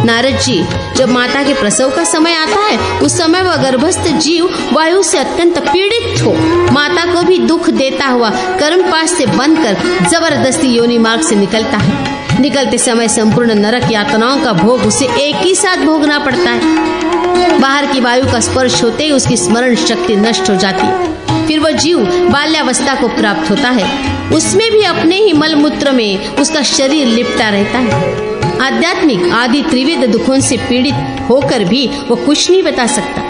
नारद जी, जब माता के प्रसव का समय आता है, उस समय वह गर्भस्थ जीव वायु से अत्यंत पीड़ित हो माता को भी दुख देता हुआ कर्मपाश से बंधकर जबरदस्ती योनि मार्ग से निकलता है। निकलते समय संपूर्ण नरक यातनाओं का भोग उसे एक ही साथ भोगना पड़ता है। बाहर की वायु का स्पर्श होते ही उसकी स्मरण शक्ति नष्ट हो जाती है। फिर वह जीव बाल्यावस्था को प्राप्त होता है। उसमें भी अपने ही मलमूत्र में उसका शरीर लिपटा रहता है। आध्यात्मिक आदि त्रिविध दुखों से पीड़ित होकर भी वो कुछ नहीं बता सकता।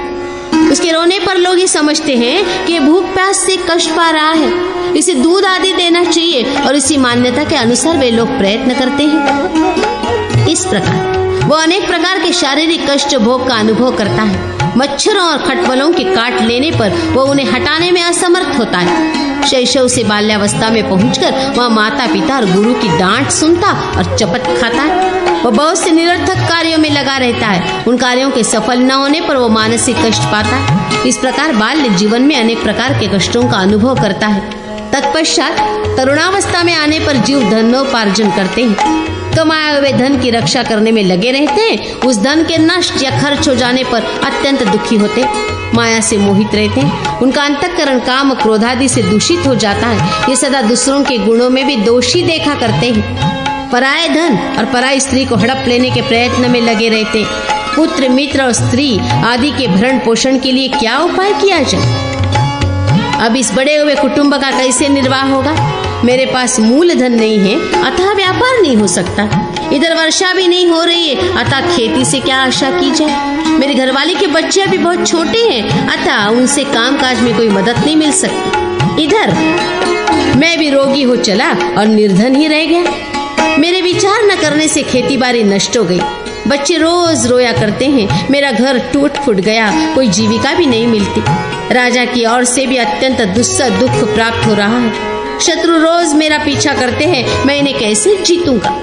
उसके रोने पर लोग ये समझते हैं कि भूख प्यास से कष्ट पा रहा है, इसे दूध आदि देना चाहिए, और इसी मान्यता के अनुसार वे लोग प्रयत्न करते हैं। इस प्रकार वो अनेक प्रकार के शारीरिक कष्ट भोग का अनुभव करता है। मच्छरों और खटमलों के काट लेने पर वो उन्हें हटाने में असमर्थ होता है। शैशव से बाल्यावस्था में पहुंचकर वह माता पिता और गुरु की डांट सुनता और चपत खाता है। वह बहुत से निरर्थक कार्यों में लगा रहता है। उन कार्यों के सफल न होने पर वो मानसिक कष्ट पाता है। इस प्रकार बाल्य जीवन में अनेक प्रकार के कष्टों का अनुभव करता है। तत्पश्चात तरुणावस्था में आने पर जीव धनोपार्जन करते हैं। कमाए हुए धन की रक्षा करने में लगे रहते हैं। उस धन के नष्ट या खर्च हो जाने पर अत्यंत दुखी होते, माया से मोहित रहते हैं। उनका अंतःकरण काम क्रोधादि से दूषित हो जाता है। ये सदा दूसरों के गुणों में भी दोषी देखा करते हैं। पराये धन और पराई स्त्री को हड़प लेने के प्रयत्न में लगे रहते। पुत्र मित्र और स्त्री आदि के भरण पोषण के लिए क्या उपाय किया जाए? अब इस बड़े हुए कुटुंब का कैसे निर्वाह होगा? मेरे पास मूलधन नहीं है, अतः व्यापार नहीं हो सकता। इधर वर्षा भी नहीं हो रही है, अतः खेती से क्या आशा की जाए? मेरे घरवाले के बच्चे अभी बहुत छोटे हैं, अतः उनसे कामकाज में कोई मदद नहीं मिल सकती। इधर मैं भी रोगी हो चला और निर्धन ही रह गया। मेरे विचार न करने से खेती बाड़ी नष्ट हो गई। बच्चे रोज रोया करते हैं। मेरा घर टूट फूट गया, कोई जीविका भी नहीं मिलती। राजा की ओर से भी अत्यंत दुस्सह दुख प्राप्त हो रहा है। शत्रु रोज मेरा पीछा करते हैं, मैं इन्हें कैसे जीतूंगा?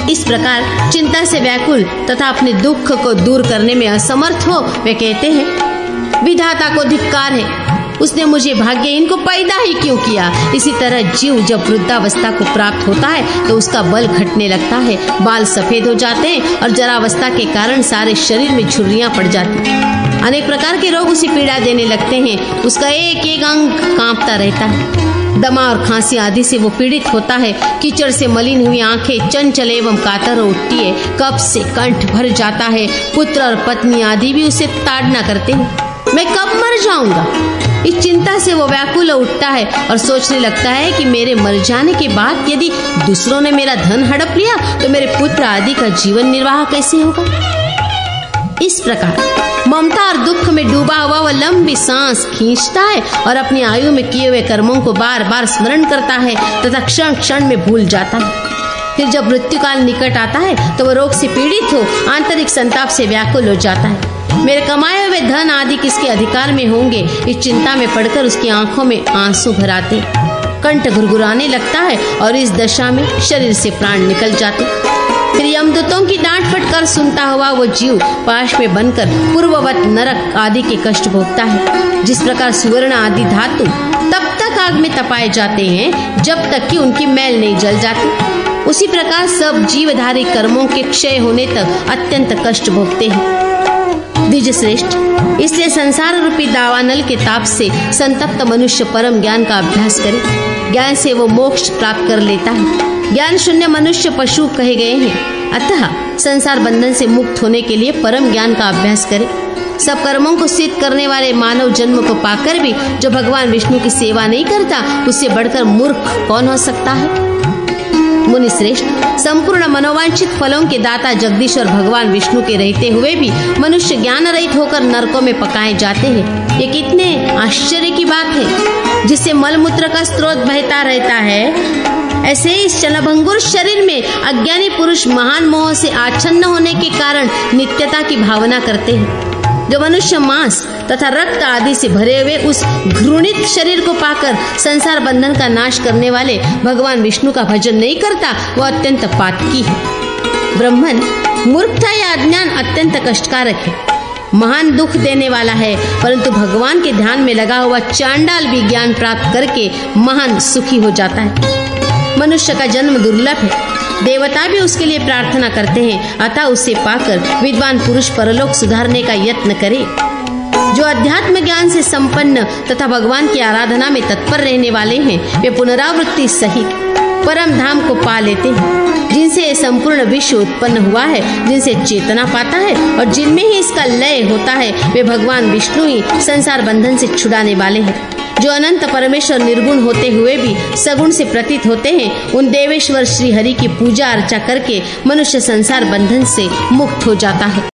इस प्रकार चिंता से व्याकुल तथा अपने दुख को दूर करने में असमर्थ हो वे कहते हैं, विधाता को धिक्कार है, उसने मुझे भाग्यहीन को पैदा ही क्यों किया? इसी तरह जीव जब वृद्धावस्था को प्राप्त होता है तो उसका बल घटने लगता है, बाल सफेद हो जाते हैं और जरावस्था के कारण सारे शरीर में झुर्रियां पड़ जाती हैं। अनेक प्रकार के रोग उसे पीड़ा देने लगते हैं। उसका एक एक अंग कांपता रहता है। दमा और खांसी आदि से वो पीड़ित होता है। कीचड़ से मलिन हुई आंखें चंचल एवं कातर हो उठती है। कफ से कंठ भर जाता है। पुत्र और पत्नी आदि भी उसे ताड़ना करते हैं। मैं कब मर जाऊंगा? इस चिंता से वो व्याकुल हो उठता है और सोचने लगता है कि मेरे मर जाने के बाद यदि दूसरों ने मेरा धन हड़प लिया तो मेरे पुत्र आदि का जीवन निर्वाह कैसे होगा? इस प्रकार ममता और दुख में डूबा हुआ वह लंबी सांस खींचता है और अपनी आयु में किए हुए कर्मों को बार बार स्मरण करता है तथा क्षण क्षण में भूल जाता है। फिर जब मृत्यु काल निकट आता है तो वह रोग से पीड़ित हो आंतरिक संताप से व्याकुल हो जाता है। मेरे कमाए हुए धन आदि किसके अधिकार में होंगे? इस चिंता में पड़कर उसकी आंखों में आंसू भर आते, कंठ घुरघुराने लगता है और इस दशा में शरीर से प्राण निकल जाते। फिर यमदूतों की डांट फटकार सुनता हुआ वो जीव पाश में बनकर पूर्ववत नरक आदि के कष्ट भोगता है। जिस प्रकार सुवर्ण आदि धातु तब तक आग में तपाए जाते हैं जब तक कि उनकी मैल नहीं जल जाती, उसी प्रकार सब जीवधारी कर्मों के क्षय होने तक अत्यंत कष्ट भोगते हैं। द्विज श्रेष्ठ, इसलिए संसार रूपी दावानल के ताप से संतप्त मनुष्य परम ज्ञान का अभ्यास करे। ज्ञान से वो मोक्ष प्राप्त कर लेता है। ज्ञान शून्य मनुष्य पशु कहे गए हैं। अतः संसार बंधन से मुक्त होने के लिए परम ज्ञान का अभ्यास करे। सब कर्मों को सिद्ध करने वाले मानव जन्म को पाकर भी जो भगवान विष्णु की सेवा नहीं करता, उससे बढ़कर मूर्ख कौन हो सकता है? मुनि श्रेष्ठ, संपूर्ण मनोवांछित फलों के दाता जगदीश और भगवान विष्णु के रहते हुए भी मनुष्य ज्ञान रहित होकर नरकों में पकाए जाते हैं। ये कितने आश्चर्य की बात है। जिससे मलमूत्र का स्रोत बहता रहता है, ऐसे ही इस क्षणभंगुर शरीर में अज्ञानी पुरुष महान मोह से आच्छन्न होने के कारण नित्यता की भावना करते हैं। जो मनुष्य मांस तथा रक्त आदि से भरे हुए उस घृणित शरीर को पाकर संसार बंधन का नाश करने वाले भगवान विष्णु का भजन नहीं करता, वह अत्यंत पातकी है। ब्राह्मण, मूर्खता या अज्ञान अत्यंत कष्टकारक है, महान दुख देने वाला है, परंतु भगवान के ध्यान में लगा हुआ चांडाल भी ज्ञान प्राप्त करके महान सुखी हो जाता है। मनुष्य का जन्म दुर्लभ है, देवता भी उसके लिए प्रार्थना करते हैं, अतः उसे पाकर विद्वान पुरुष परलोक सुधारने का यत्न करे। जो अध्यात्म ज्ञान से संपन्न तथा भगवान की आराधना में तत्पर रहने वाले हैं, वे पुनरावृत्ति सहित परम धाम को पा लेते हैं, जिनसे संपूर्ण विश्व उत्पन्न हुआ है, जिनसे चेतना पाता है और जिनमें ही इसका लय होता है, वे भगवान विष्णु ही संसार बंधन से छुड़ाने वाले हैं। जो अनंत परमेश्वर निर्गुण होते हुए भी सगुण से प्रतीत होते हैं, उन देवेश्वर श्री हरि की पूजा अर्चा करके मनुष्य संसार बंधन से मुक्त हो जाता है।